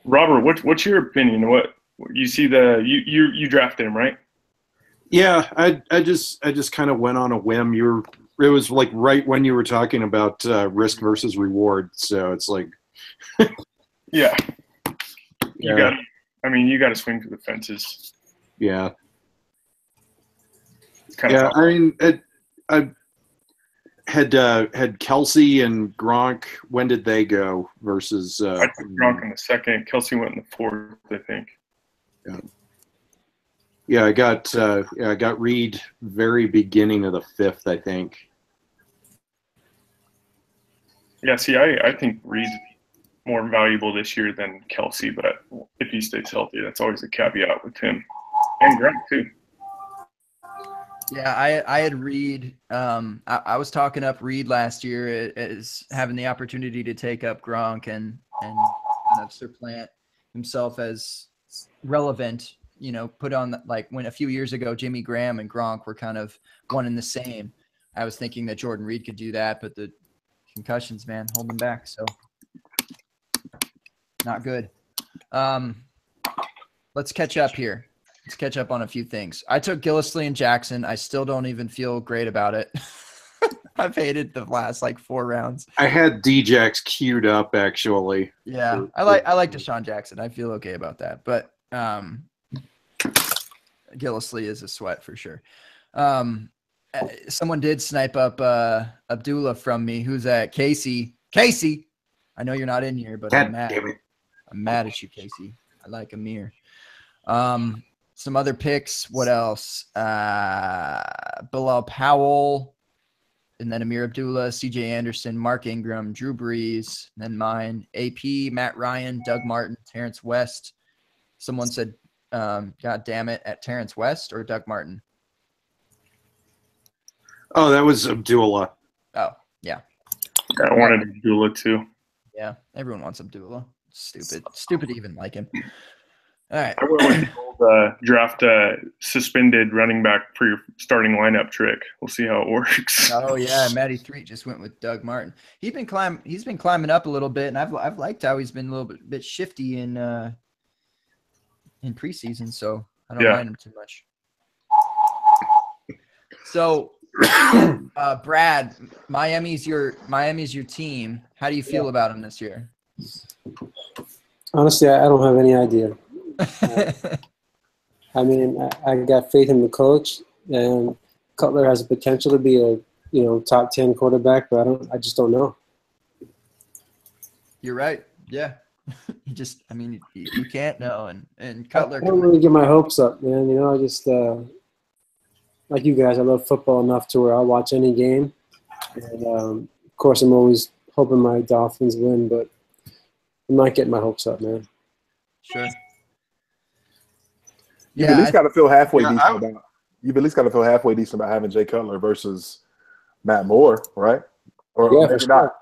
Robert, what's your opinion? What you see you drafted him, right? Yeah, I just kind of went on a whim. It was like right when you were talking about risk versus reward. So it's like, yeah, yeah. You got to swing for the fences. Yeah. It's kind of tough. I mean, I had Kelsey and Gronk. When did they go versus? I took Gronk in the second. Kelsey went in the fourth, I think. Yeah. Yeah, I got Reed very beginning of the fifth, I think. Yeah, see, I think Reed's more valuable this year than Kelsey, but if he stays healthy, that's always a caveat with him. And Gronk, too. Yeah, I had Reed. I was talking up Reed last year as having the opportunity to take up Gronk and kind of supplant himself as relevant. You know, put on like when a few years ago Jimmy Graham and Gronk were kind of one and the same. I was thinking that Jordan Reed could do that, but the concussions, man, hold him back. So not good. Let's catch up here. Let's catch up on a few things. I took Gillislee and Jackson. I still don't even feel great about it. I've hated the last like 4 rounds. I had D-Jax queued up actually. Yeah, I like Deshaun Jackson. I feel okay about that, but Gillislee is a sweat for sure. Someone did snipe up Abdullah from me. Who's that? Casey. I know you're not in here, but I'm mad. I'm mad at you, Casey. I like Amir. Some other picks. What else? Bilal Powell, and then Amir Abdullah, CJ Anderson, Mark Ingram, Drew Brees, and then mine. AP, Matt Ryan, Doug Martin, Terrence West. Someone said, God damn it, at Terrence West or Doug Martin? Oh, that was Abdullah. Oh, yeah. I wanted Abdullah too. Yeah, everyone wants Abdullah. Stupid to even like him. All right. I went with the old draft suspended running back for your starting lineup trick. We'll see how it works. Oh yeah, Matty 3 just went with Doug Martin. He's been climbing up a little bit, and I've liked how he's been a little bit shifty in preseason, so I don't mind him too much. So, Brad, Miami's your team. How do you feel about him this year? Honestly, I don't have any idea. I mean, I got faith in the coach, and Cutler has the potential to be a top 10 quarterback, but I just don't know. You're right. Yeah. You can't know. And Cutler. I don't really get my hopes up, man. I just like you guys, I love football enough to where I'll watch any game. And of course, I'm always hoping my Dolphins win, but I'm not getting my hopes up, man. Sure. You've at least got to feel halfway decent about. You've at least got to feel halfway decent about having Jay Cutler versus Matt Moore, right? Or maybe sure. not.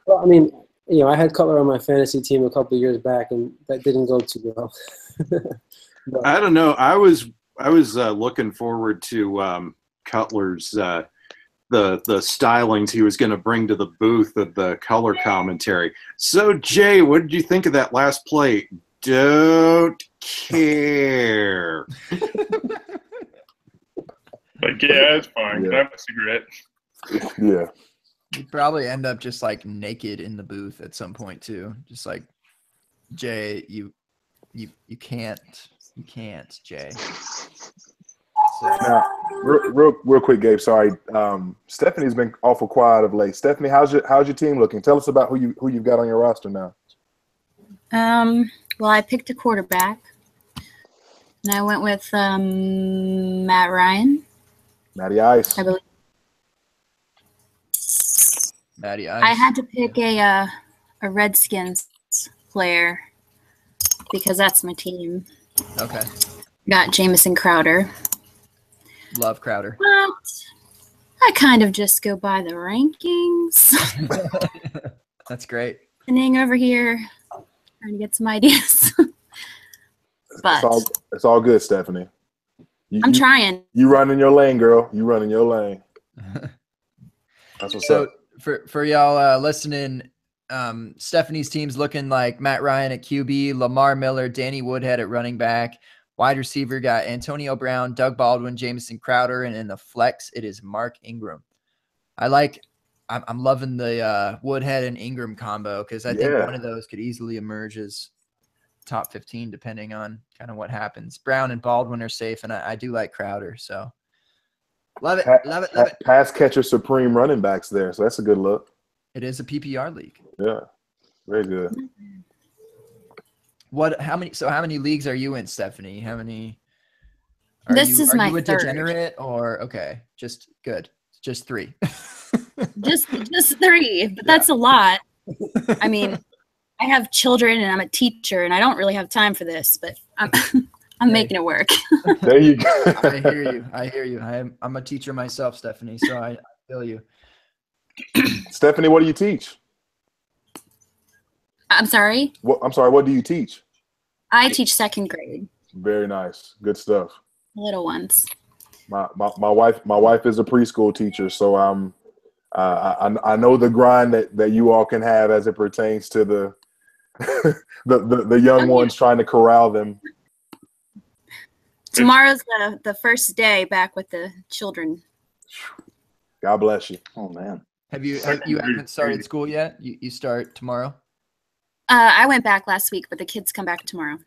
Well, I mean, I had Cutler on my fantasy team a couple of years back, and that didn't go too well. I don't know. I was looking forward to Cutler's the stylings he was going to bring to the booth of the color commentary. So, Jay, what did you think of that last play? Don't care. Like, yeah, it's fine. Can I have a cigarette? Yeah. You'd probably end up just like naked in the booth at some point too. Just like, Jay, you can't, Jay. So. Now, real quick, Gabe. Sorry, Stephanie's been awful quiet of late. Stephanie, how's your team looking? Tell us about who you've got on your roster now. Well, I picked a quarterback, and I went with Matt Ryan. Matty Ice. I believe. Matty Ice. I had to pick a Redskins player because that's my team. Okay. Got Jamison Crowder. Love Crowder. But I kind of just go by the rankings. That's great. Sitting over here, trying to get some ideas. But it's all good, Stephanie. I'm trying. You run in your lane, girl. You run in your lane. That's what's up. For y'all listening, Stephanie's team's looking like Matt Ryan at QB, Lamar Miller, Danny Woodhead at running back. Wide receiver got Antonio Brown, Doug Baldwin, Jamison Crowder, and in the flex, it is Mark Ingram. I'm loving the Woodhead and Ingram combo because I think one of those could easily emerge as top 15 depending on kind of what happens. Brown and Baldwin are safe, and I do like Crowder, so love it. Pass catcher supreme running backs there, so that's a good look. It is a PPR league. Yeah, very good. How many leagues are you in, Stephanie? How many? Are you a third. Degenerate or okay? Just good. Just 3. just 3, but that's a lot. I mean, I have children and I'm a teacher and I don't really have time for this, but I'm making it work. There you go. I hear you. I'm a teacher myself, Stephanie, so I feel you. Stephanie, what do you teach? I'm sorry? What do you teach? I teach 2nd grade. Very nice. Good stuff. Little ones. My wife is a preschool teacher, so I know the grind that you all can have as it pertains to the the young ones trying to corral them. Tomorrow's the first day back with the children. God bless you. Oh man. You haven't started school yet? You start tomorrow? I went back last week, but the kids come back tomorrow.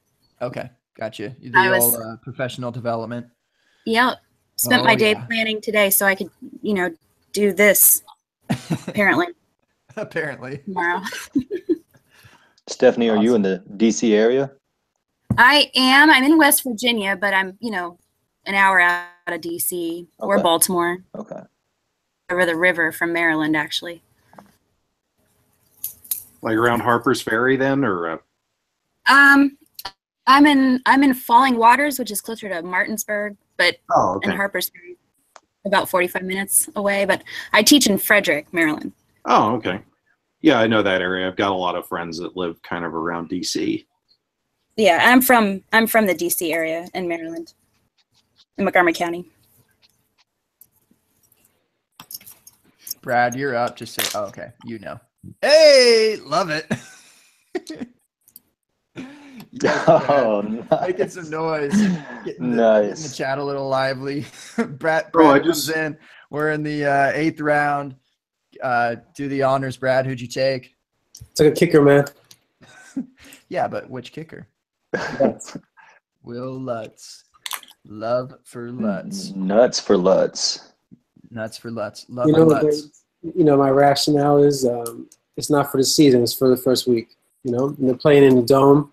Okay, gotcha. The old professional development. Yep. Spent my day planning today so I could, do this. Apparently. Tomorrow. Stephanie, are you in the DC area? I am. I'm in West Virginia, but I'm, an hour out of DC or Baltimore. Okay. Over the river from Maryland, actually. Like around Harper's Ferry, then, or? I'm in Falling Waters, which is closer to Martinsburg, but in Harper's Ferry, about 45 minutes away. But I teach in Frederick, Maryland. Oh, okay. Yeah, I know that area. I've got a lot of friends that live kind of around DC. Yeah, I'm from the DC area in Maryland, in Montgomery County. Brad, you're up. Just say, okay, Hey, love it. Nice. Making some noise. Getting the chat a little lively. Brad comes in. We're in the 8th round. Do the honors, Brad. Who'd you take? Took a kicker, man. Yeah, but which kicker? Will Lutz. Love for Lutz. Nuts for Lutz. Nuts for Lutz. Love for Lutz. My rationale is it's not for the season. It's for the first week. And they're playing in the dome.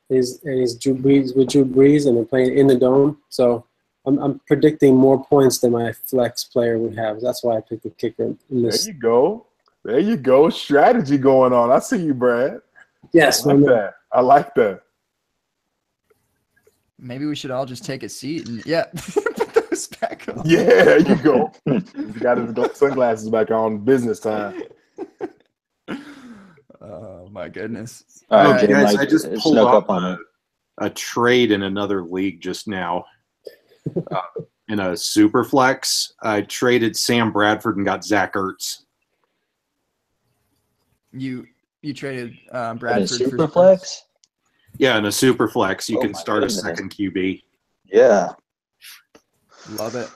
He's Drew Brees, and they're playing in the dome. So I'm predicting more points than my flex player would have. That's why I picked the kicker in this. There you go. There you go. Strategy going on. I see you, Brad. Yes, I like that. Maybe we should all just take a seat and put those back on. Yeah, there you go. He's got his sunglasses back on. Business time. Oh my goodness! All right, guys, I just pulled up on a trade in another league just now. In a super flex, I traded Sam Bradford and got Zach Ertz. You traded Bradford super for flex? Yeah, in a super flex, you can start goodness. a second QB. Yeah. Love it.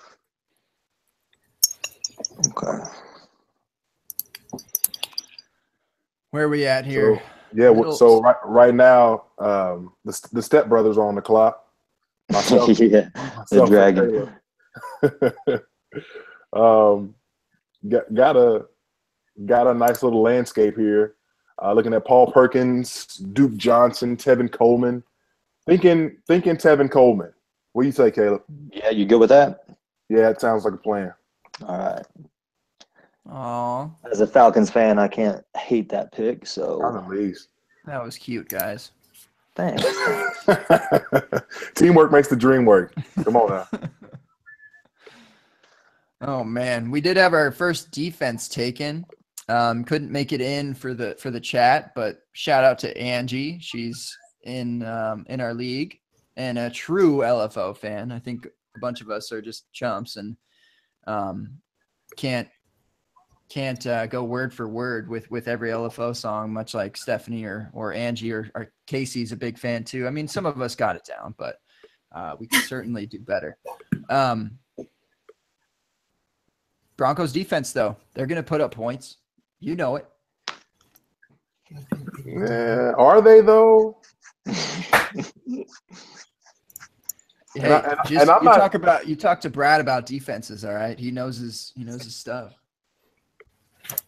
Okay. Where are we at here? So right now, the Step Brothers are on the clock. Myself, the Dragon. Got a nice little landscape here. Looking at Paul Perkins, Duke Johnson, Tevin Coleman. Thinking Tevin Coleman. What do you say, Caleb? Yeah, you good with that? Yeah, it sounds like a plan. All right. Aw, As a Falcons fan, I can't hate that pick. So Not the least. that was cute, guys. thanks. Teamwork makes the dream work. Come on now. Oh man, we did have our first defense taken. Couldn't make it in for the chat, but shout out to Angie. She's in our league and a true LFO fan. I think a bunch of us are just chumps and can't go word for word with every LFO song, much like Stephanie or Angie or Casey's a big fan too. I mean, some of us got it down, but we can certainly do better. Broncos defense, though, they're going to put up points. You know it. Are they though? Hey, you talk to Brad about defenses, all right? He knows his stuff.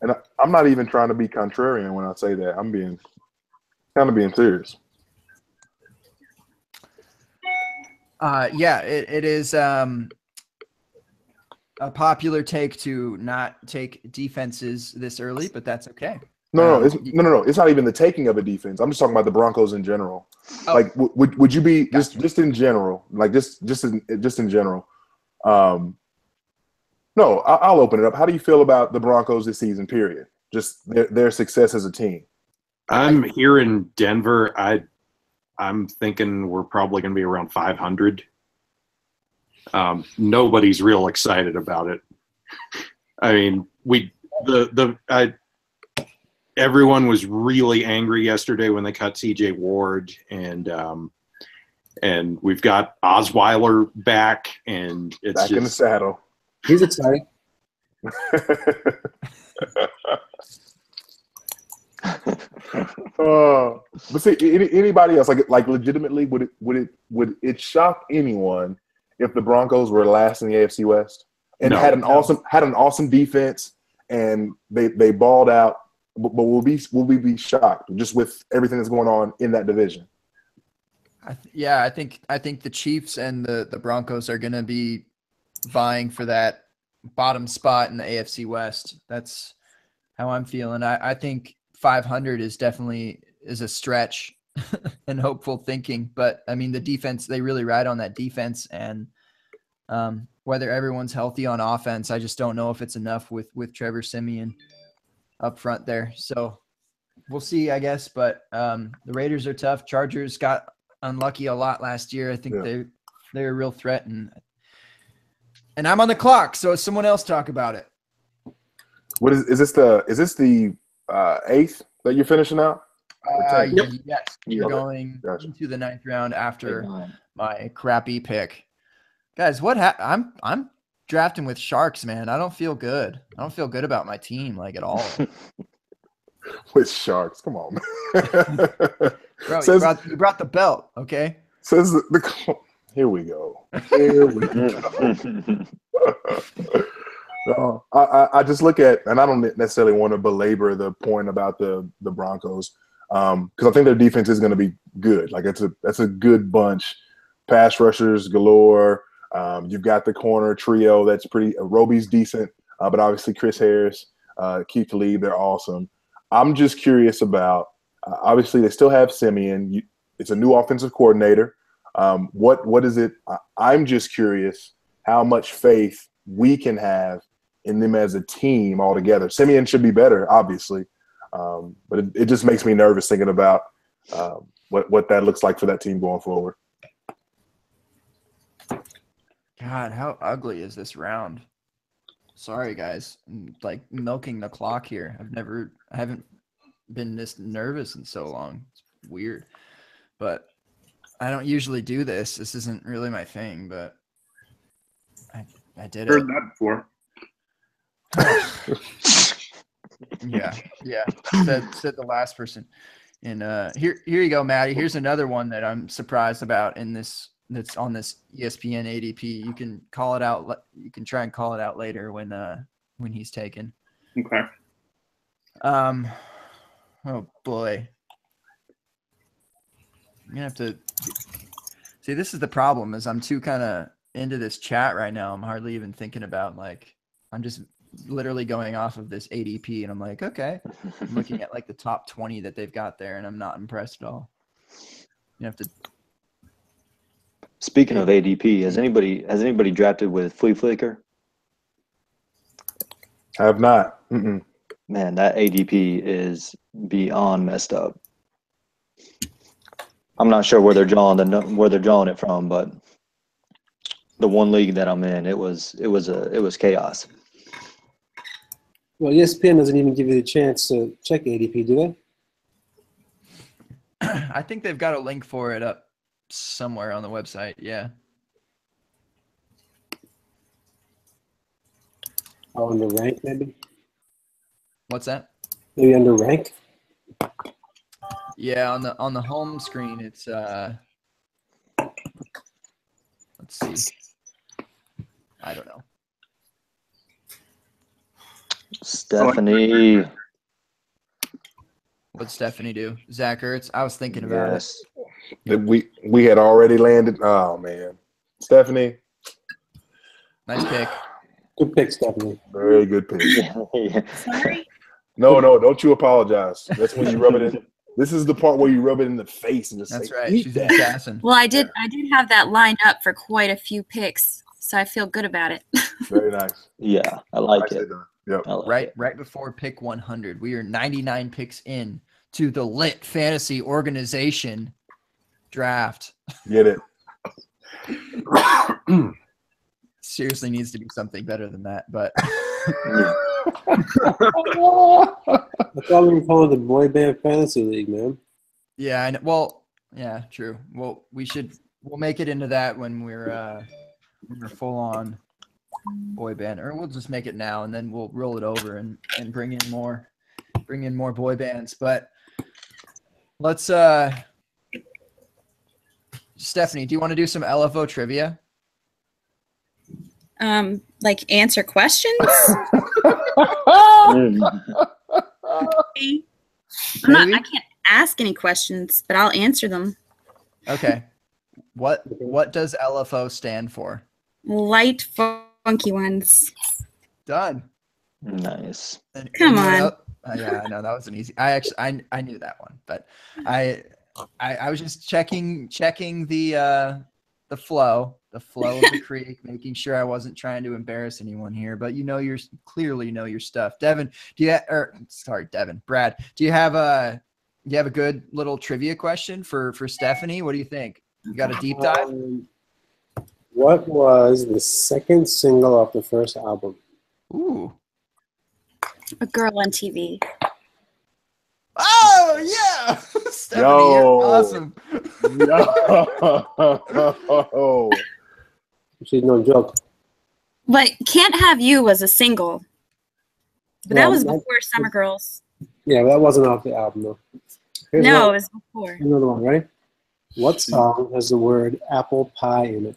And I'm not even trying to be contrarian when I say that. I'm being serious. It is a popular take to not take defenses this early, but that's okay. No. It's not even the taking of a defense. I'm just talking about the Broncos in general. Oh. Like, would you be just in general? Like just in general. No, I'll open it up. How do you feel about the Broncos this season? Period. Just their success as a team. I'm here in Denver. I'm thinking we're probably going to be around 500. Nobody's real excited about it. I mean, everyone was really angry yesterday when they cut TJ Ward, and we've got Osweiler back, and it's back in the saddle. He's exciting. But see, anybody else like legitimately would it shock anyone if the Broncos were last in the AFC West and had an awesome defense and they balled out? But will we be shocked just with everything that's going on in that division? I think the Chiefs and the Broncos are going to be vying for that bottom spot in the AFC West. That's how I'm feeling. I think 500 is definitely a stretch and hopeful thinking, but I mean the defense, they really ride on that defense, and whether everyone's healthy on offense, I just don't know if it's enough with Trevor Siemian up front there. So we'll see, I guess, but the Raiders are tough. Chargers got unlucky a lot last year. I think they're a real threat, and I'm on the clock, so someone else talk about it. What is this the 8th that you're finishing out? Yes, you're going into the 9th round after my crappy pick. Guys, I'm drafting with sharks, man. I don't feel good. I don't feel good about my team, like, at all. With sharks, come on, man. Bro, you brought the belt, okay? Says the here we go. Here we go. I just look at, and I don't necessarily want to belabor the point about the Broncos, because I think their defense is going to be good. Like that's a good bunch, pass rushers galore. You've got the corner trio that's pretty. Roby's decent, but obviously Chris Harris, Keith Talib, they're awesome. I'm just curious about. Obviously, they still have Simeon. It's a new offensive coordinator. What is it? I'm just curious how much faith we can have in them as a team altogether. Simeon should be better, obviously, but it just makes me nervous thinking about what that looks like for that team going forward. God, how ugly is this round? Sorry, guys. I'm like milking the clock here. I haven't been this nervous in so long. It's weird, but I don't usually do this. This isn't really my thing, but I did it. Heard that before. Yeah. Said the last person. And here you go, Maddie. Here's another one that I'm surprised about in this. That's on this ESPN ADP. You can call it out. You can try and call it out later when he's taken. Okay. Oh boy. I'm gonna have to see. This is the problem. Is I'm too kind of into this chat right now. I'm hardly even thinking about I'm just literally going off of this ADP, and I'm like, okay. I'm looking at the top 20 that they've got there, and I'm not impressed at all. You have to. Speaking of ADP, has anybody drafted with Flea Flicker? I have not. Mm-mm. Man, that ADP is beyond messed up. I'm not sure where they're drawing it from, but the one league that I'm in, it was chaos. Well, ESPN doesn't even give you the chance to check ADP, do they? I think they've got a link for it up somewhere on the website. Yeah. Oh, under rank, maybe? What's that? Maybe under rank? Yeah, on the home screen, it's let's see. I don't know. Stephanie. What'd Stephanie do? Zach Ertz? I was thinking about it. We had already landed. Oh man, Stephanie. Nice pick. Good pick, Stephanie. Very good pick. Yeah. Sorry. No, don't you apologize. That's when you rub it in. This is the part where you rub it in the face and just That's say, right. "Eat She's that." an assassin. Well, I did have that lined up for quite a few picks, so I feel good about it. Very nice. Yeah, I like Nicely it. done. Yep. I like it. Right before pick 100. We are 99 picks in to the Lit Fantasy Organization draft. Get it. Seriously needs to be something better than that, but I thought we were calling it the Boy Band Fantasy League, man. yeah, I know. Well, yeah, true. Well, we'll make it into that when we're full on boy band, or we'll just make it now and then we'll roll it over and bring in more boy bands. But let's Stephanie, do you want to do some LFO trivia? Like answer questions? I can't ask any questions, but I'll answer them. Okay. What does LFO stand for? Light funky ones. Done. Nice. Come on. Yeah, I know that was an easy. I knew that one, but I was just checking the flow of the creek, making sure I wasn't trying to embarrass anyone here. But you clearly know your stuff. Brad, do you have a good little trivia question for Stephanie? What do you think? You got a deep dive? What was the second single off the first album? Ooh. A Girl on TV. Oh yeah, Stephanie, you're awesome. Yo. She's no joke. But Can't Have You was a single. But that was before Summer Girls. Yeah, that wasn't off the album though. Here's No, it was before. Another one, right? What song has the word apple pie in it?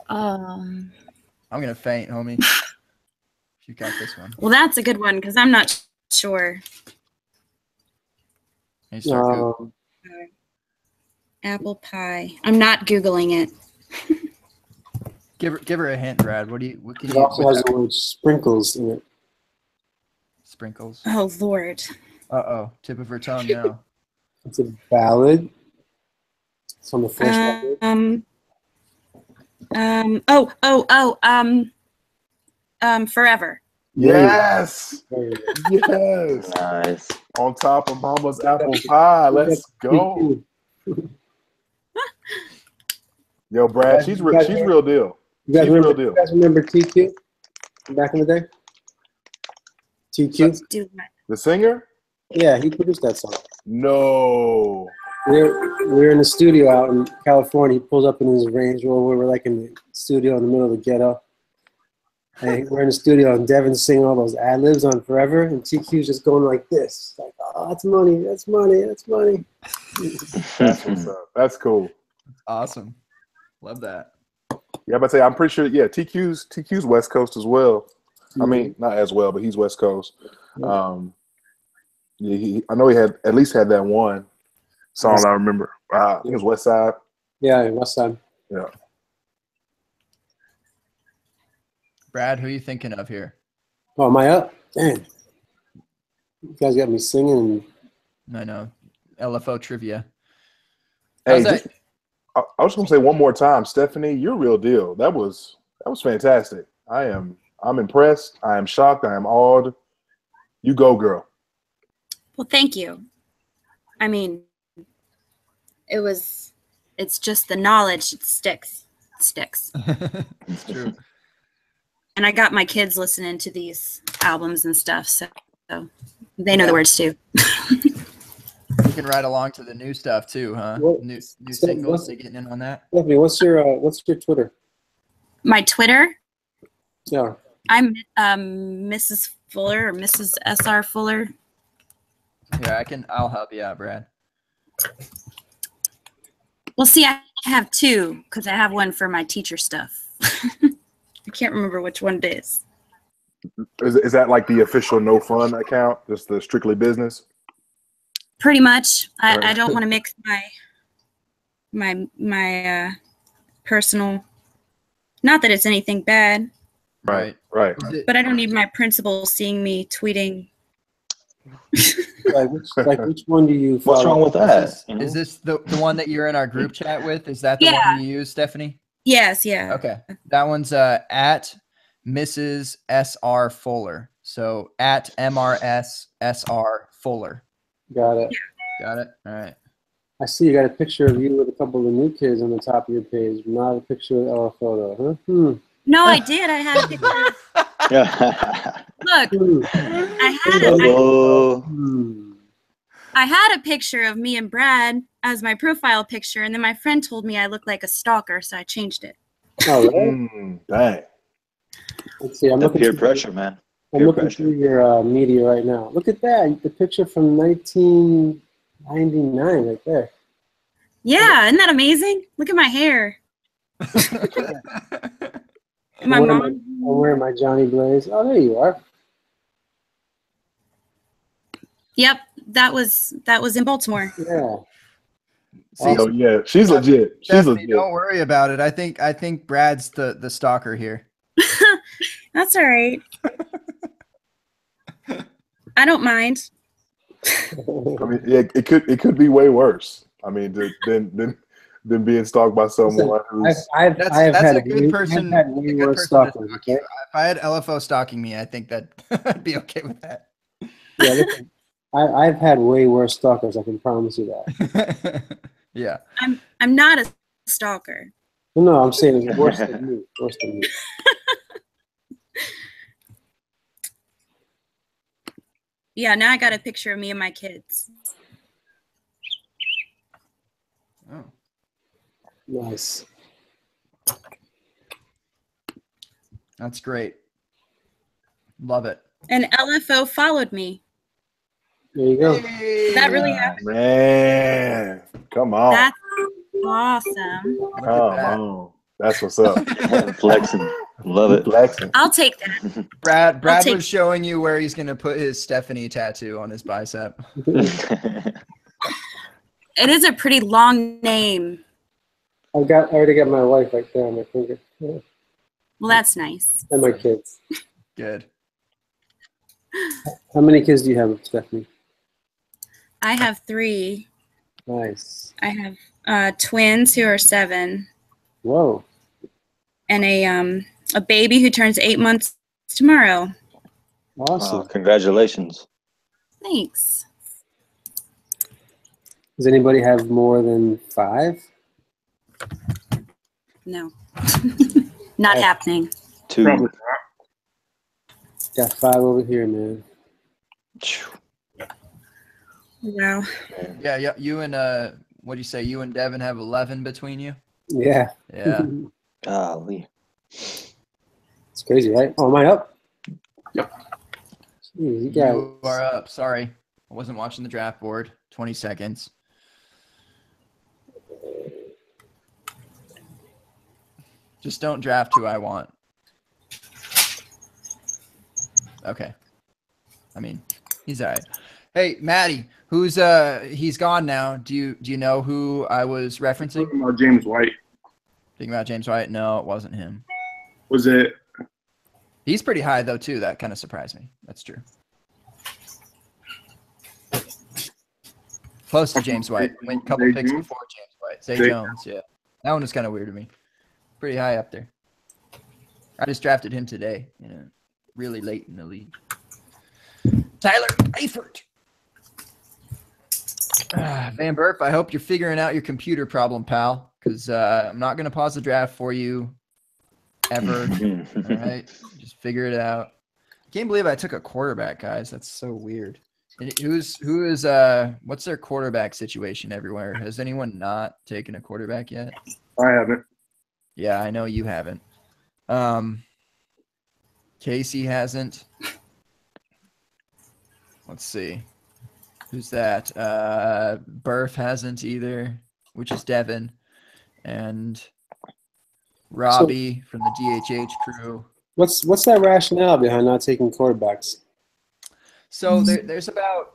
Um. I'm gonna faint, homie. You got this one. Well, that's a good one because I'm not sure. You start Googling. Apple pie. I'm not Googling it. Give her a hint, Brad. What can It you? also has the word sprinkles in it. Sprinkles. Oh Lord. Uh-oh. Tip of her tongue now. It's a ballad. It's on the first record. Forever. Yes. There you go. Yes. Nice. On top of Mama's apple pie. Let's go. Yo, Brad, she's real deal. You guys She's remember, real deal. You guys remember TQ back in the day? TQ? The singer? Yeah, he produced that song. No. We were in the studio out in California. He pulled up in his Range Rover. We're like in the studio in the middle of the ghetto. And we're in the studio, and Devin's singing all those ad-libs on Forever, and TQ's just going like this. Like, oh, that's money, that's money, that's money. That's what's up. That's cool. Awesome. Love that. Yeah, but I'm pretty sure, yeah, TQ's West Coast as well. I mean, not as well, but he's West Coast. Yeah, I know he at least had that one song I remember. I think it was West Side. Yeah, West Side. Yeah. Brad, who are you thinking of here? Oh, am I up? Damn. You guys got me singing. I know. LFO trivia. Hey, I was going to say one more time, Stephanie, you're real deal. That was fantastic. I'm impressed. I am shocked. I am awed. You go, girl. Well, thank you. I mean, it's just the knowledge. It sticks. It sticks. It's true. And I got my kids listening to these albums and stuff, so they know the words too. You can ride along to the new stuff too, huh? New singles. They getting in on that? Stephanie, what's your Twitter? My Twitter? Yeah. I'm Mrs. Fuller or Mrs. SR Fuller. Yeah, I'll help you out, Brad. Well, see, I have two because I have one for my teacher stuff. I can't remember which one it is. Is that like the official No Fun account? Just the strictly business? Pretty much. I don't want to mix my personal. Not that it's anything bad. Right. But I don't need my principal seeing me tweeting. Which one do you follow? What's wrong with that? Is this the one that you're in our group chat with? Is that the one you use, Stephanie? Yes, yeah. Okay. That one's at Mrs. SR Fuller. So at MRS SR Fuller. Got it. Got it? All right. I see you got a picture of you with a couple of the new kids on the top of your page. Not a picture of LFO though, huh? No, I did. I had a picture. Look, I had a picture of me and Brad as my profile picture, and then my friend told me I looked like a stalker, so I changed it. Oh, really? Dang. Let's see. I'm looking peer pressure, man. I'm looking through your media right now. Look at that. The picture from 1999 right there. Yeah, isn't that amazing? Look at my hair. I'm wearing my Johnny Blaze. Oh, there you are. Yep, that was in Baltimore. Yeah. See, yeah, she's legit. She's legit. Don't worry about it. I think Brad's the stalker here. That's all right. I don't mind. I mean, yeah, it could be way worse. I mean, than being stalked by someone who's. That's a good person. I've had way worse stalkers. Okay? If I had LFO stalking me, I think that I'd be okay with that. Yeah, listen, I've had way worse stalkers. I can promise you that. Yeah. I'm not a stalker. No, I'm saying it's worse than me. Worse than me. Yeah, now I got a picture of me and my kids. Oh. Nice. That's great. Love it. And LFO followed me. There you go. Hey. That really happened. Man, come on. That's awesome. Look Come at that. on. That's what's up. Flexing. Love it. Flexing. I'll take that. Brad take- was showing you where he's going to put his Stephanie tattoo on his bicep. It is a pretty long name. I already got my wife right there on my finger. Yeah. Well, that's nice. And my kids. Good. How many kids do you have, Stephanie? I have 3. Nice. I have twins who are 7, Whoa. and a baby who turns 8 months tomorrow. Awesome. Wow, congratulations. Thanks. Does anybody have more than 5? No, not happening. 2. Probably not. Got 5 over here, man. Wow. Yeah. You and what do you say? You and Devin have 11 between you. Yeah. Yeah. Golly. It's crazy, right? Oh, am I up? Yep. Jeez, you guys. You are up. Sorry, I wasn't watching the draft board. 20 seconds. Just don't draft who I want. Okay. I mean, he's all right. Hey, Maddie, who's he's gone now. Do you know who I was referencing? Talking about James White. Thinking about James White? No, it wasn't him. Was it? He's pretty high though too. That kind of surprised me. That's true. Close to James White. Went a couple Zay picks Jones? before James White. Zay Zay Jones, yeah. That one was kind of weird to me. Pretty high up there. I just drafted him today, really late in the league. Tyler Eifert. Van Burp, I hope you're figuring out your computer problem, pal, because I'm not going to pause the draft for you ever. All right? Just figure it out. I can't believe I took a quarterback, guys. That's so weird. And what's their quarterback situation everywhere? Has anyone not taken a quarterback yet? I haven't. Yeah, I know you haven't. Casey hasn't. Let's see. Who's that? Burf hasn't either, which is Devin. And Robbie from the DHH crew. What's that rationale behind not taking quarterbacks? So there's about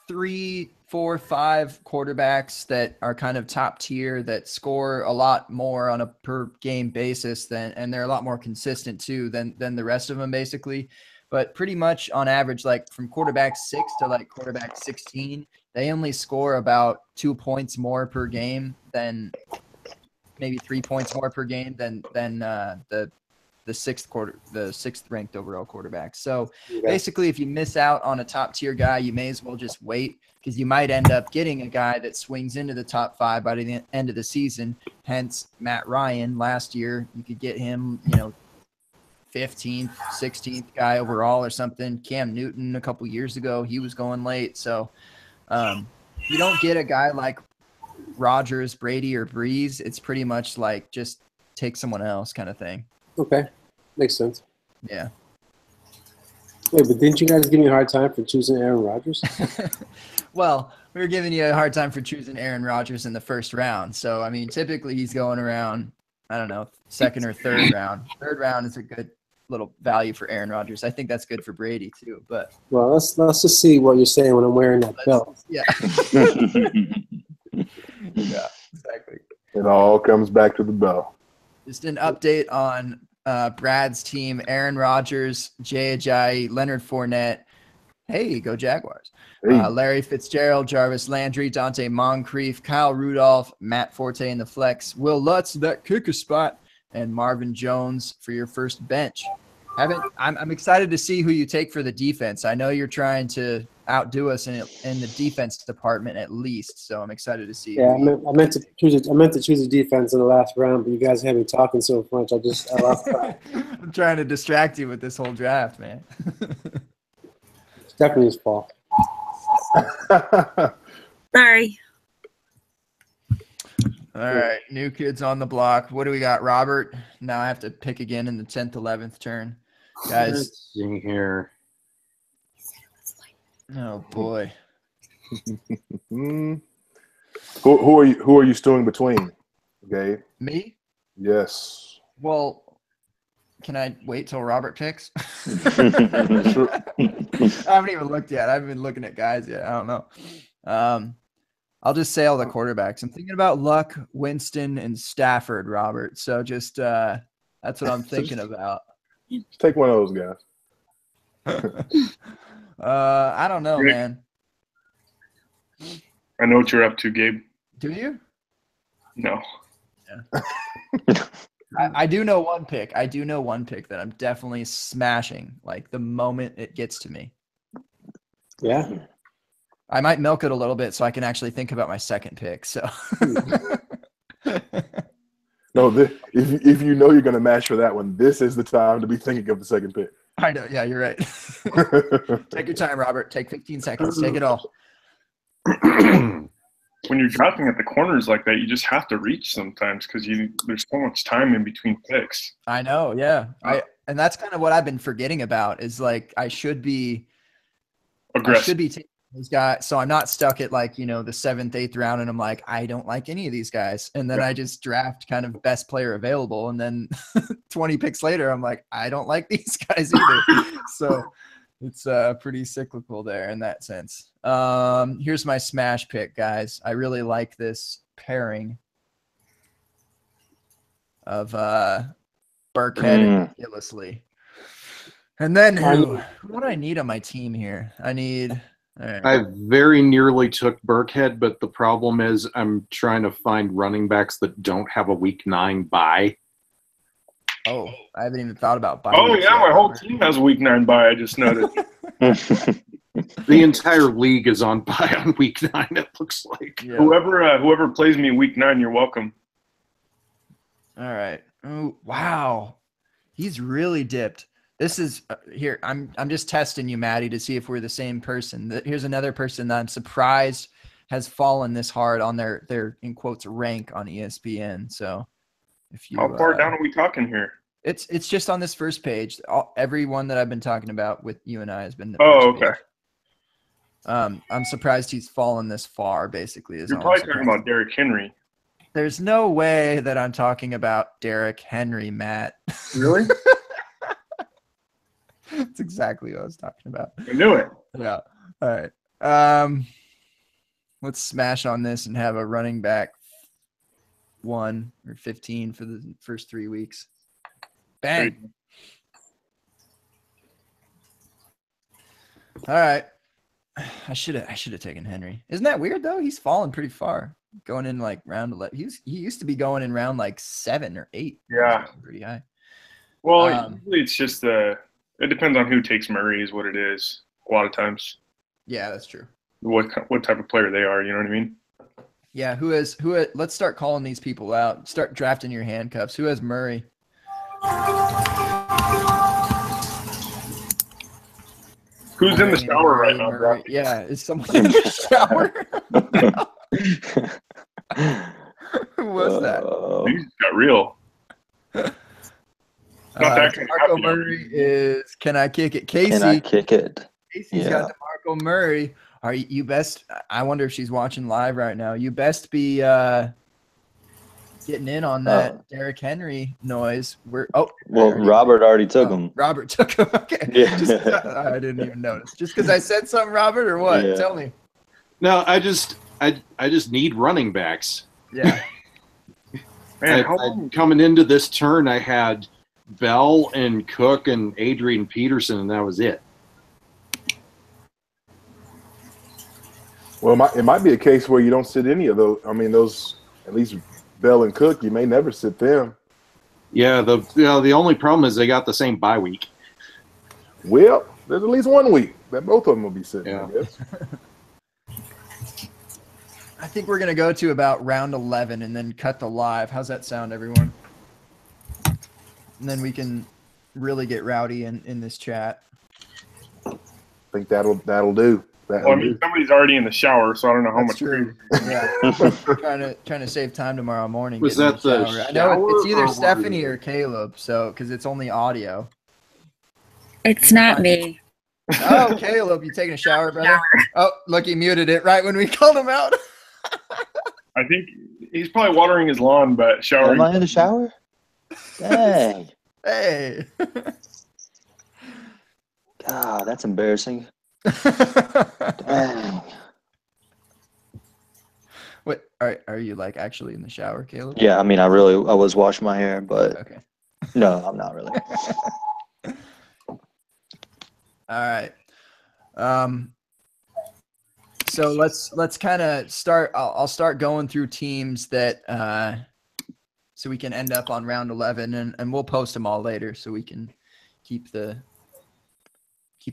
3, 4, 5 quarterbacks that are kind of top tier that score a lot more on a per game basis and they're a lot more consistent too than the rest of them basically. But pretty much on average, like from quarterback 6 to like quarterback 16, they only score about 2 points more per game than maybe 3 points more per game than the sixth ranked overall quarterback. So basically, if you miss out on a top tier guy, you may as well just wait because you might end up getting a guy that swings into the top 5 by the end of the season. Hence, Matt Ryan last year, you could get him, 15th, 16th guy overall or something. Cam Newton a couple years ago, he was going late. So you don't get a guy like Rodgers, Brady, or Breeze. It's pretty much like just take someone else kind of thing. Okay, makes sense. Yeah. Wait, but didn't you guys give me a hard time for choosing Aaron Rodgers? Well, we were giving you a hard time for choosing Aaron Rodgers in the first round. So, I mean, typically he's going around, I don't know, second or third round. Third round is a good little value for Aaron Rodgers. I think that's good for Brady too. But Well, let's just see what you're saying when I'm wearing that belt. yeah. Yeah, exactly. It all comes back to the bell. Just an update on Brad's team: Aaron Rodgers, Jay Ajayi, Leonard Fournette. Hey, go Jaguars! Hey. Larry Fitzgerald, Jarvis Landry, Dante Moncrief, Kyle Rudolph, Matt Forte in the flex, Will Lutz that kicker spot, and Marvin Jones for your first bench. I'm excited to see who you take for the defense. I know you're trying to outdo us in the defense department at least, so I'm excited to see. Yeah, I meant to choose a defense in the last round, but you guys had me talking so much. I lost track. I'm trying to distract you with this whole draft, man. It's definitely his fault. Sorry. All right, new kids on the block. What do we got, Robert? Now I have to pick again in the 10th, 11th turn. Guys. Let's see here. Oh, boy. Who are you stewing between, Gabe? Me? Yes. Well, can I wait till Robert picks? Sure. I haven't even looked yet. I haven't been looking at guys yet. I don't know. I'll just say all the quarterbacks. I'm thinking about Luck, Winston, and Stafford, Robert. So just that's what I'm thinking about. Take one of those guys. I don't know, man. I know what you're up to, Gabe. Do you? No. Yeah. I do know one pick. I do know one pick that I'm definitely smashing, like the moment it gets to me. Yeah. I might milk it a little bit so I can actually think about my second pick. So, No, if you know you're going to match for that one, this is the time to be thinking of the second pick. I know. Yeah, you're right. Take your time, Robert. Take 15 seconds. Take it all. When you're drafting at the corners like that, you just have to reach sometimes because there's so much time in between picks. I know. Yeah. And that's kind of what I've been forgetting about is like I should be Aggressive. I should be taking these guys. So I'm not stuck at like, the 7th, 8th round and I'm like, I don't like any of these guys. And then I just draft kind of best player available. And then 20 picks later, I'm like, I don't like these guys either. So it's pretty cyclical there in that sense. Here's my smash pick, guys. I really like this pairing of Burkhead and Gillislee. And then who do I need on my team here? I very nearly took Burkhead, but the problem is I'm trying to find running backs that don't have a week 9 bye. Oh, I haven't even thought about bye. Oh, yeah, my whole team has a week 9 bye, I just noticed. The entire league is on bye on week 9, it looks like. Yeah. Whoever plays me week 9, you're welcome. All right. Oh, wow. He's really dipped. This is here. I'm just testing you, Maddie, to see if we're the same person. Here's another person that I'm surprised has fallen this hard on their in quotes rank on ESPN. So if you how far down are we talking here? It's just on this first page. Every one that I've been talking about with you and I has been the first page. Okay. I'm surprised he's fallen this far, basically. You're probably talking about Derrick Henry. There's no way that I'm talking about Derrick Henry, Matt. Really? That's exactly what I was talking about. I knew it. Yeah. All right. Let's smash on this and have a running back 1 or 15 for the first 3 weeks. Bang. All right. I should have taken Henry. Isn't that weird though? He's fallen pretty far. Going in like round 11. He used to be going in round like 7 or 8. Yeah. Pretty high. Well, usually it's just it depends on who takes Murray is what it is a lot of times. Yeah, that's true. What type of player they are, you know what I mean? Yeah, let's start calling these people out. Start drafting your handcuffs. Who has Murray? Who's in the shower right now, bro? Yeah, is someone in the shower? Who was that? These got real. DeMarco Murray is Can I Kick It? Casey. Can I kick it? Casey's got DeMarco Murray. Are you best? I wonder if she's watching live right now. You best be getting in on that Derrick Henry noise. Robert already took him. Robert took him. Okay. Yeah. I didn't even notice. Just because I said something, Robert, or what? Yeah. Tell me. No, I just need running backs. Yeah. Man, coming into this turn, I had Bell and Cook and Adrian Peterson, and that was it. Well, it might be a case where you don't sit any of those. I mean, those at least Bell and Cook, you may never sit them. Yeah, the only problem is they got the same bye week. Well, there's at least 1 week that both of them will be sitting. Yeah. I guess. I think we're gonna go to about round 11 and then cut the live. How's that sound, everyone? And then we can really get rowdy in this chat. I think that'll do. Well, I mean, somebody's already in the shower, so I don't know how much. True. Yeah. trying to save time tomorrow morning. Was that the shower? I know it's either Stephanie or Caleb, so because it's only audio. It's not me. Oh, Caleb, you taking a shower, brother? Oh, look, he muted it right when we called him out. I think he's probably watering his lawn, but showering. Am I in the shower? Dang. Hey. God, that's embarrassing. Dang. What are you like actually in the shower, Caleb? Yeah, I mean, I was washing my hair, but Okay. no, I'm not really. All right. So let's kind of start. I'll start going through teams that so we can end up on round 11, and we'll post them all later so we can keep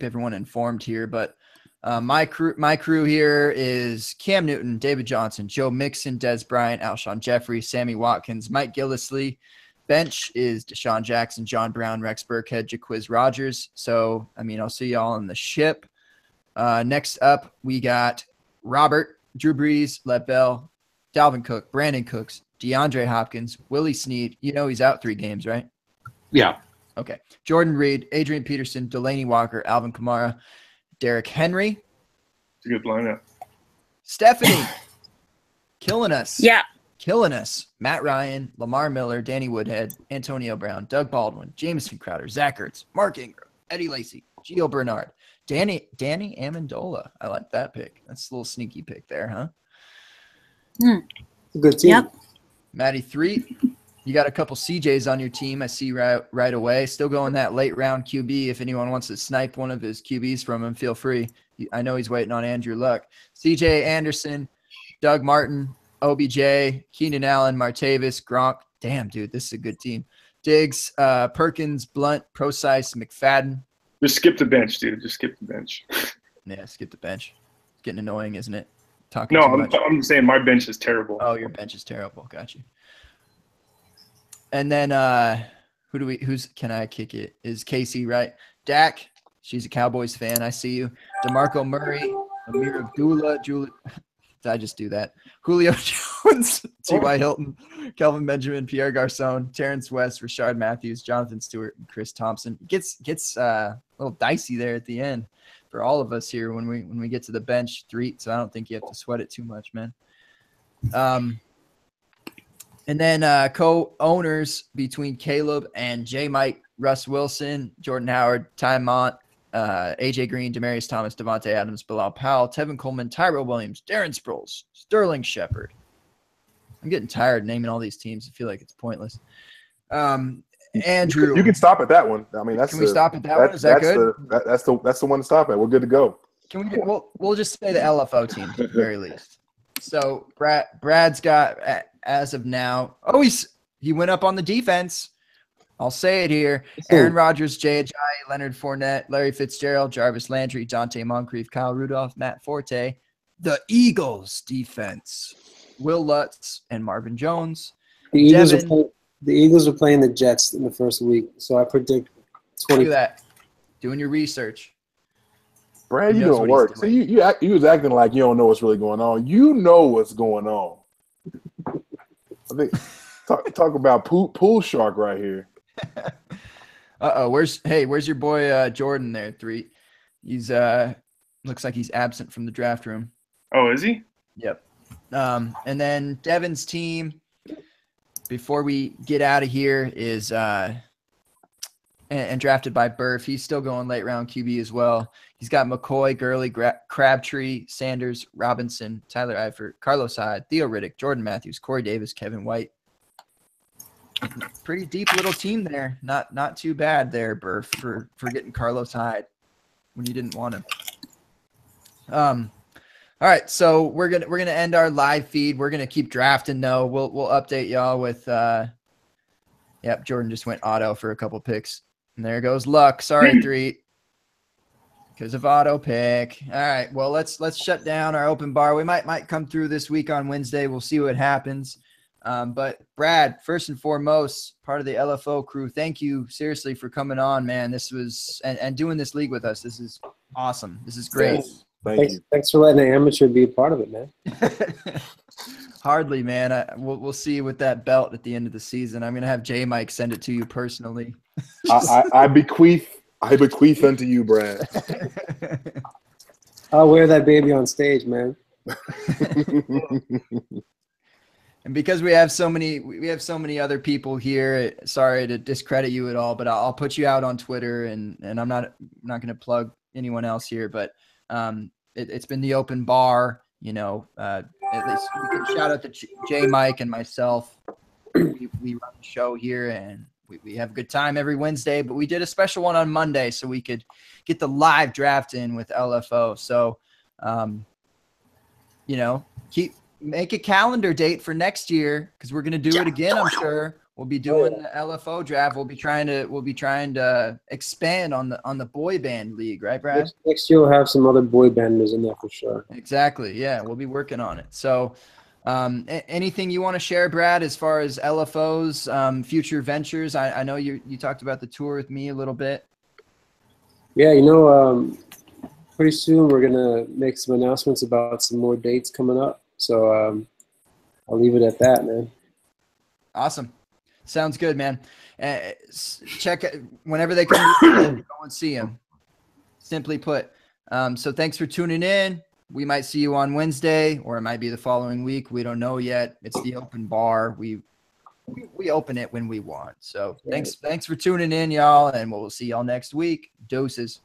everyone informed here. But my crew here is Cam Newton, David Johnson, Joe Mixon, Des Bryant, Alshon Jeffrey, Sammy Watkins, Mike Gillislee. Bench is Deshaun Jackson, John Brown, Rex Burkhead, Jaquiz Rogers. So, I mean, I'll see y'all on the ship. Next up, we got Robert, Drew Brees, Lev Bell, Dalvin Cook, Brandon Cooks, DeAndre Hopkins, Willie Snead. You know he's out 3 games, right? Yeah. Okay. Jordan Reed, Adrian Peterson, Delaney Walker, Alvin Kamara, Derrick Henry. It's a good lineup. Stephanie, killing us. Yeah. Killing us. Matt Ryan, Lamar Miller, Danny Woodhead, Antonio Brown, Doug Baldwin, Jameson Crowder, Zach Ertz, Mark Ingram, Eddie Lacy, Gio Bernard, Danny Amendola. I like that pick. That's a little sneaky pick there, huh? Good team. Yep. Maddie 3, you got a couple CJs on your team. I see right away. Still going that late round QB. If anyone wants to snipe one of his QBs from him, feel free. I know he's waiting on Andrew Luck. CJ Anderson, Doug Martin, OBJ, Keenan Allen, Martavis, Gronk. Damn, dude, this is a good team. Diggs, Perkins, Blunt, Procise, McFadden. Just skip the bench, dude. Just skip the bench. Yeah, skip the bench. It's getting annoying, isn't it? Talking No, too much. I'm saying my bench is terrible. Oh, your bench is terrible. Got you. And then who's can I kick it? Is Casey, right? Dak, she's a Cowboys fan. I see you. DeMarco Murray, Amir Abdullah, Julie. Did I just do that? Julio Jones, T.Y. Hilton, Kelvin Benjamin, Pierre Garcon, Terrence West, Rashard Matthews, Jonathan Stewart, and Chris Thompson. Gets a little dicey there at the end for all of us here when we get to the bench 3. So I don't think you have to sweat it too much, man. And then co-owners between Caleb and J. Mike, Russ Wilson, Jordan Howard, Ty Mont, AJ Green, Demarius Thomas, Devontae Adams, Bilal Powell, Tevin Coleman, Tyrell Williams, Darren Sproles, Sterling Shepard. I'm getting tired naming all these teams. I feel like it's pointless. Andrew, you can stop at that one. I mean, can we stop at that one? Is that good? That's the one to stop at. We're good to go. Can we? We'll just say the LFO team at the very least. So Brad's got as of now. Oh, he went up on the defense. I'll say it here. Aaron Rodgers, Jay Ajayi, Leonard Fournette, Larry Fitzgerald, Jarvis Landry, Dante Moncrief, Kyle Rudolph, Matt Forte. The Eagles defense. Will Lutz and Marvin Jones. The Eagles are playing the Jets in the first week, so I predict 20. Look at that. Doing your research. Brad, you doing work. So you was acting like you don't know what's really going on. You know what's going on. I think talk about pool shark right here. Where's your boy Jordan there? 3. He's looks like he's absent from the draft room. Oh, is he? Yep. And then Devin's team, before we get out of here, is and drafted by Burf. He's still going late round QB as well. He's got McCoy, Gurley, Crabtree, Sanders, Robinson, Tyler Eifert, Carlos Hyde, Theo Riddick, Jordan Matthews, Corey Davis, Kevin White. Pretty deep little team there. Not too bad there, Burf, for getting Carlos Hyde when you didn't want him. All right, so we're gonna end our live feed. We're gonna keep drafting though. We'll update y'all with yep, Jordan just went auto for a couple picks. And there goes Luck. Sorry, 3. Because of auto pick. All right, well let's shut down our open bar. We might come through this week on Wednesday. We'll see what happens. But Brad, first and foremost, part of the LFO crew, thank you seriously for coming on, man. This was and doing this league with us. This is awesome. This is great. Yes. Thanks for letting an amateur be a part of it, man. Hardly, man. We'll see you with that belt at the end of the season. I'm gonna have J Mike send it to you personally. I bequeath unto you, Brad. I'll wear that baby on stage, man. And because we have so many other people here, sorry to discredit you at all, but I'll put you out on Twitter, and I'm not going to plug anyone else here, but it's been the Open Bar, you know. At least we can shout out to J Mike and myself. We run the show here, and we have a good time every Wednesday, but we did a special one on Monday so we could get the live draft in with LFO. So, you know, make a calendar date for next year, because we're going to do it again. I'm sure we'll be doing the LFO draft. We'll be trying to expand on the boy band league, right, Brad? Next year we'll have some other boy banders in there for sure. Exactly. Yeah, we'll be working on it. So, anything you want to share, Brad, as far as LFO's future ventures? I know you talked about the tour with me a little bit. Yeah, you know, pretty soon we're gonna make some announcements about some more dates coming up. So I'll leave it at that, man. Awesome. Sounds good, man. Check it whenever they come. Go and see them. Simply put. So thanks for tuning in. We might see you on Wednesday, or it might be the following week. We don't know yet. It's the Open Bar. We open it when we want. So thanks for tuning in, y'all, and we'll see y'all next week. Doses.